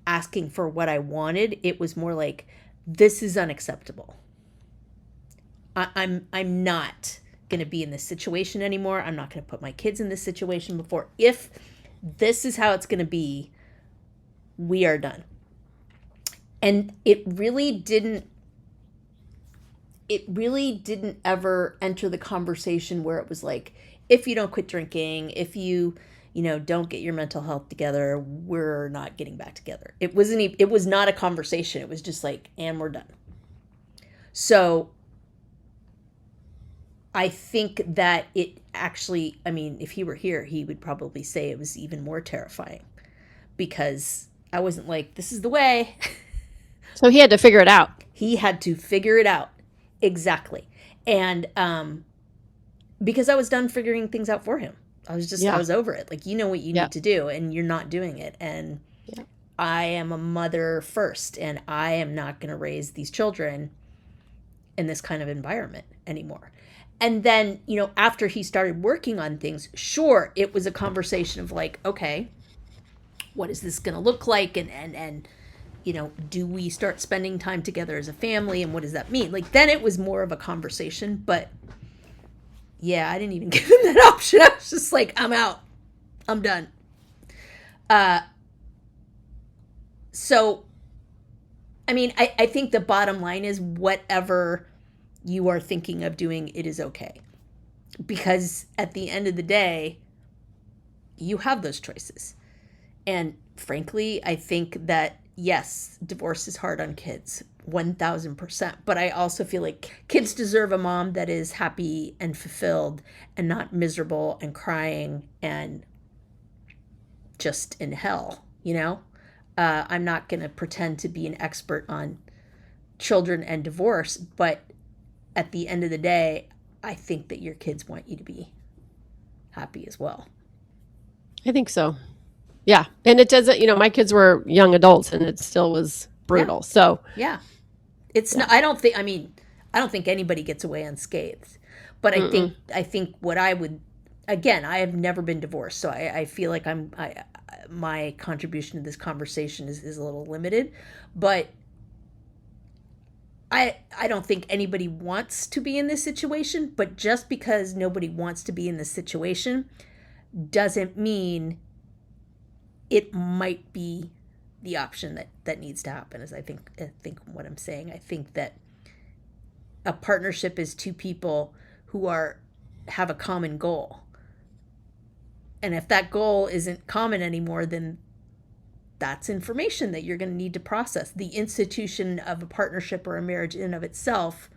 Speaker 1: asking for what I wanted. It was more like, this is unacceptable. I'm not going to be in this situation anymore. I'm not going to put my kids in this situation before. If this is how it's going to be, we are done. And it really didn't ever enter the conversation where it was like, if you don't quit drinking, if you don't get your mental health together, we're not getting back together. It was not a conversation. It was just like, and we're done. So I think that it actually, I mean, if he were here, he would probably say it was even more terrifying because I wasn't like, this is the way.
Speaker 2: So he had to figure it out.
Speaker 1: He had to figure it out. Exactly. And because I was done figuring things out for him. I was over it. Like, you know what you need to do and you're not doing it. And I am a mother first and I am not going to raise these children in this kind of environment anymore. And then, after he started working on things, sure, it was a conversation of like, okay, what is this going to look like? And do we start spending time together as a family? And what does that mean? Like, then it was more of a conversation, but yeah, I didn't even give him that option. I was just like, I'm out. I'm done. So, I mean, I think the bottom line is whatever you are thinking of doing, it is okay. Because at the end of the day, you have those choices. And frankly, I think that, yes, divorce is hard on kids, 1000%. But I also feel like kids deserve a mom that is happy and fulfilled and not miserable and crying and just in hell, you know? I'm not going to pretend to be an expert on children and divorce, but at the end of the day, I think that your kids want you to be happy as well.
Speaker 2: I think so. Yeah. And it doesn't, my kids were young adults and it still was brutal.
Speaker 1: Yeah.
Speaker 2: So
Speaker 1: yeah, it's not, I don't think anybody gets away unscathed, but I think what I would, again, I have never been divorced. So I feel like my contribution to this conversation is a little limited, but I don't think anybody wants to be in this situation, but just because nobody wants to be in this situation doesn't mean it might be the option that needs to happen. Is I think what I'm saying. I think that a partnership is two people who have a common goal. And if that goal isn't common anymore, then that's information that you're going to need to process. The institution of a partnership or a marriage in and of itself,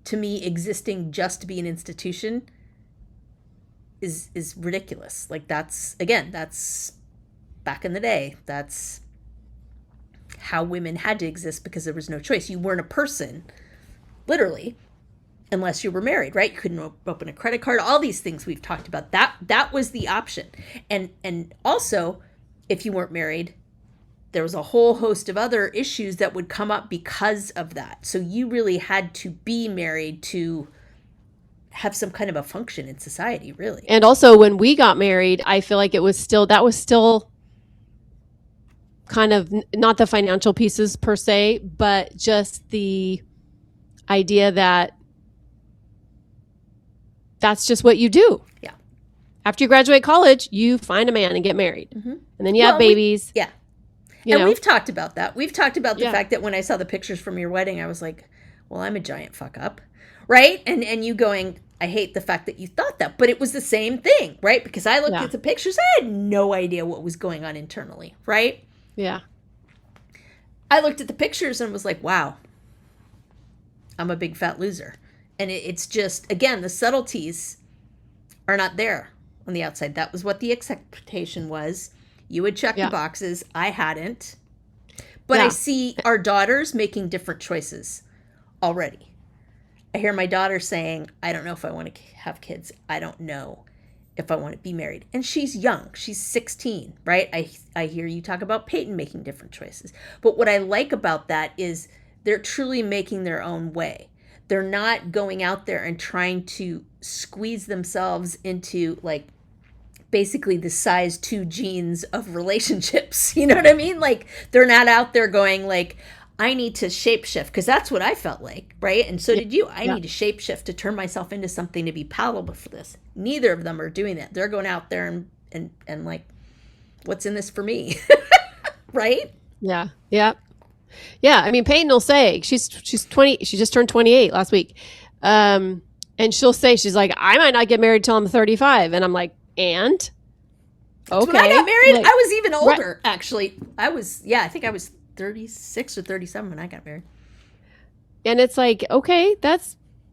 Speaker 1: to me, existing just to be an institution is ridiculous. Like that's back in the day. That's how women had to exist because there was no choice. You weren't a person, literally, unless you were married, right? You couldn't open a credit card. All these things we've talked about. That was the option. And also, if you weren't married, there was a whole host of other issues that would come up because of that. So you really had to be married to have some kind of a function in society, really.
Speaker 2: And also when we got married, I feel like that was still kind of not the financial pieces per se, but just the idea that that's just what you do.
Speaker 1: Yeah.
Speaker 2: After you graduate college, you find a man and get married. Mm-hmm. And then you have babies.
Speaker 1: We've talked about that. We've talked about the fact that when I saw the pictures from your wedding, I was like, well, I'm a giant fuck up. Right? And you going, I hate the fact that you thought that. But it was the same thing, right? Because I looked at the pictures. I had no idea what was going on internally, right?
Speaker 2: Yeah.
Speaker 1: I looked at the pictures and was like, wow, I'm a big fat loser. And it's just, again, the subtleties are not there on the outside. That was what the expectation was. You would check the boxes. I hadn't. But I see our daughters making different choices already. I hear my daughter saying, I don't know if I want to have kids. I don't know if I want to be married. And she's young. She's 16, right? I hear you talk about Peyton making different choices. But what I like about that is they're truly making their own way. They're not going out there and trying to squeeze themselves into like basically the size 2 jeans of relationships. You know what I mean? Like they're not out there going like, I need to shapeshift, because that's what I felt like, right? And so did you. I need to shapeshift to turn myself into something to be palatable for this. Neither of them are doing that. They're going out there and like, what's in this for me? Right?
Speaker 2: Yeah. Yeah. Yeah. I mean, Peyton will say she's 20. She just turned 28 last week. And she'll say, she's like, I might not get married till I'm 35. And I'm like, and? Okay.
Speaker 1: When I got married,
Speaker 2: like,
Speaker 1: I was even older, actually. I think I was 36 or 37 when I got married.
Speaker 2: And it's like, okay,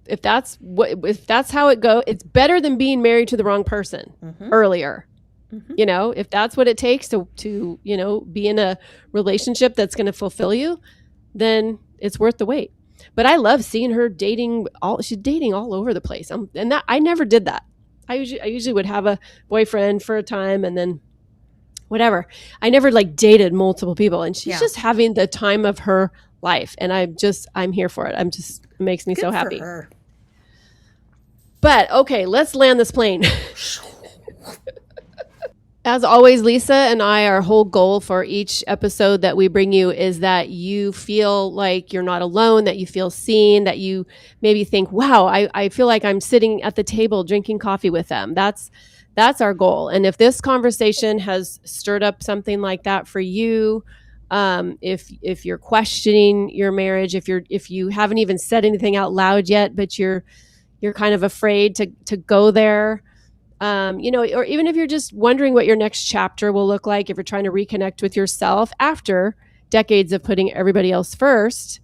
Speaker 2: if that's how it goes, it's better than being married to the wrong person earlier. Mm-hmm. If that's what it takes to be in a relationship that's going to fulfill you, then it's worth the wait. But I love seeing her she's dating all over the place. And that I never did that. I usually would have a boyfriend for a time and then whatever. I never dated multiple people, and she's just having the time of her life. And I'm here for it. It makes me so happy.
Speaker 1: For her.
Speaker 2: But okay, let's land this plane. As always, Lisa and our whole goal for each episode that we bring you is that you feel like you're not alone, that you feel seen, that you maybe think, wow, I feel like I'm sitting at the table drinking coffee with them. That's our goal. And if this conversation has stirred up something like that for you, if you're questioning your marriage, if you haven't even said anything out loud yet, but you're kind of afraid to go there, Or even if you're just wondering what your next chapter will look like, if you're trying to reconnect with yourself after decades of putting everybody else first,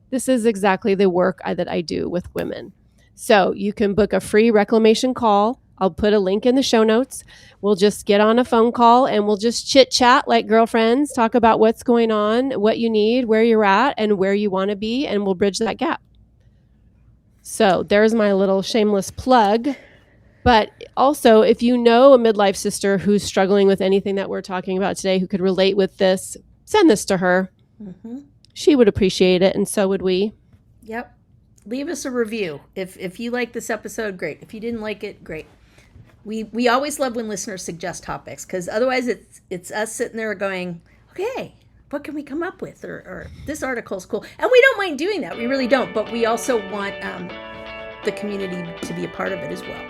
Speaker 2: this is exactly the work that I do with women. So you can book a free reclamation call. I'll put a link in the show notes. We'll just get on a phone call and we'll just chit chat like girlfriends, talk about what's going on, what you need, where you're at, and where you want to be, and we'll bridge that gap. So there's my little shameless plug. But also, if you know a midlife sister who's struggling with anything that we're talking about today, who could relate with this, send this to her.
Speaker 1: Mm-hmm.
Speaker 2: She would appreciate it, and so would we.
Speaker 1: Yep. Leave us a review. If you like this episode, great. If you didn't like it, great. We always love when listeners suggest topics, because otherwise it's us sitting there going, okay, what can we come up with? Or this article's cool. And we don't mind doing that. We really don't. But we also want the community to be a part of it as well.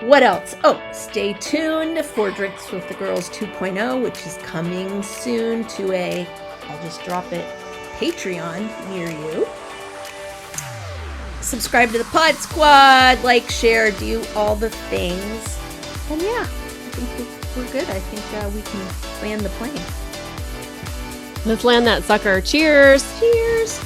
Speaker 1: What else? Oh, stay tuned for Drinks with the Girls 2.0, which is coming soon to I'll just drop it, Patreon near you. Subscribe to the Pod Squad, like, share, do all the things. And yeah, I think we're good. I think we can land the plane.
Speaker 2: Let's land that sucker. Cheers.
Speaker 1: Cheers.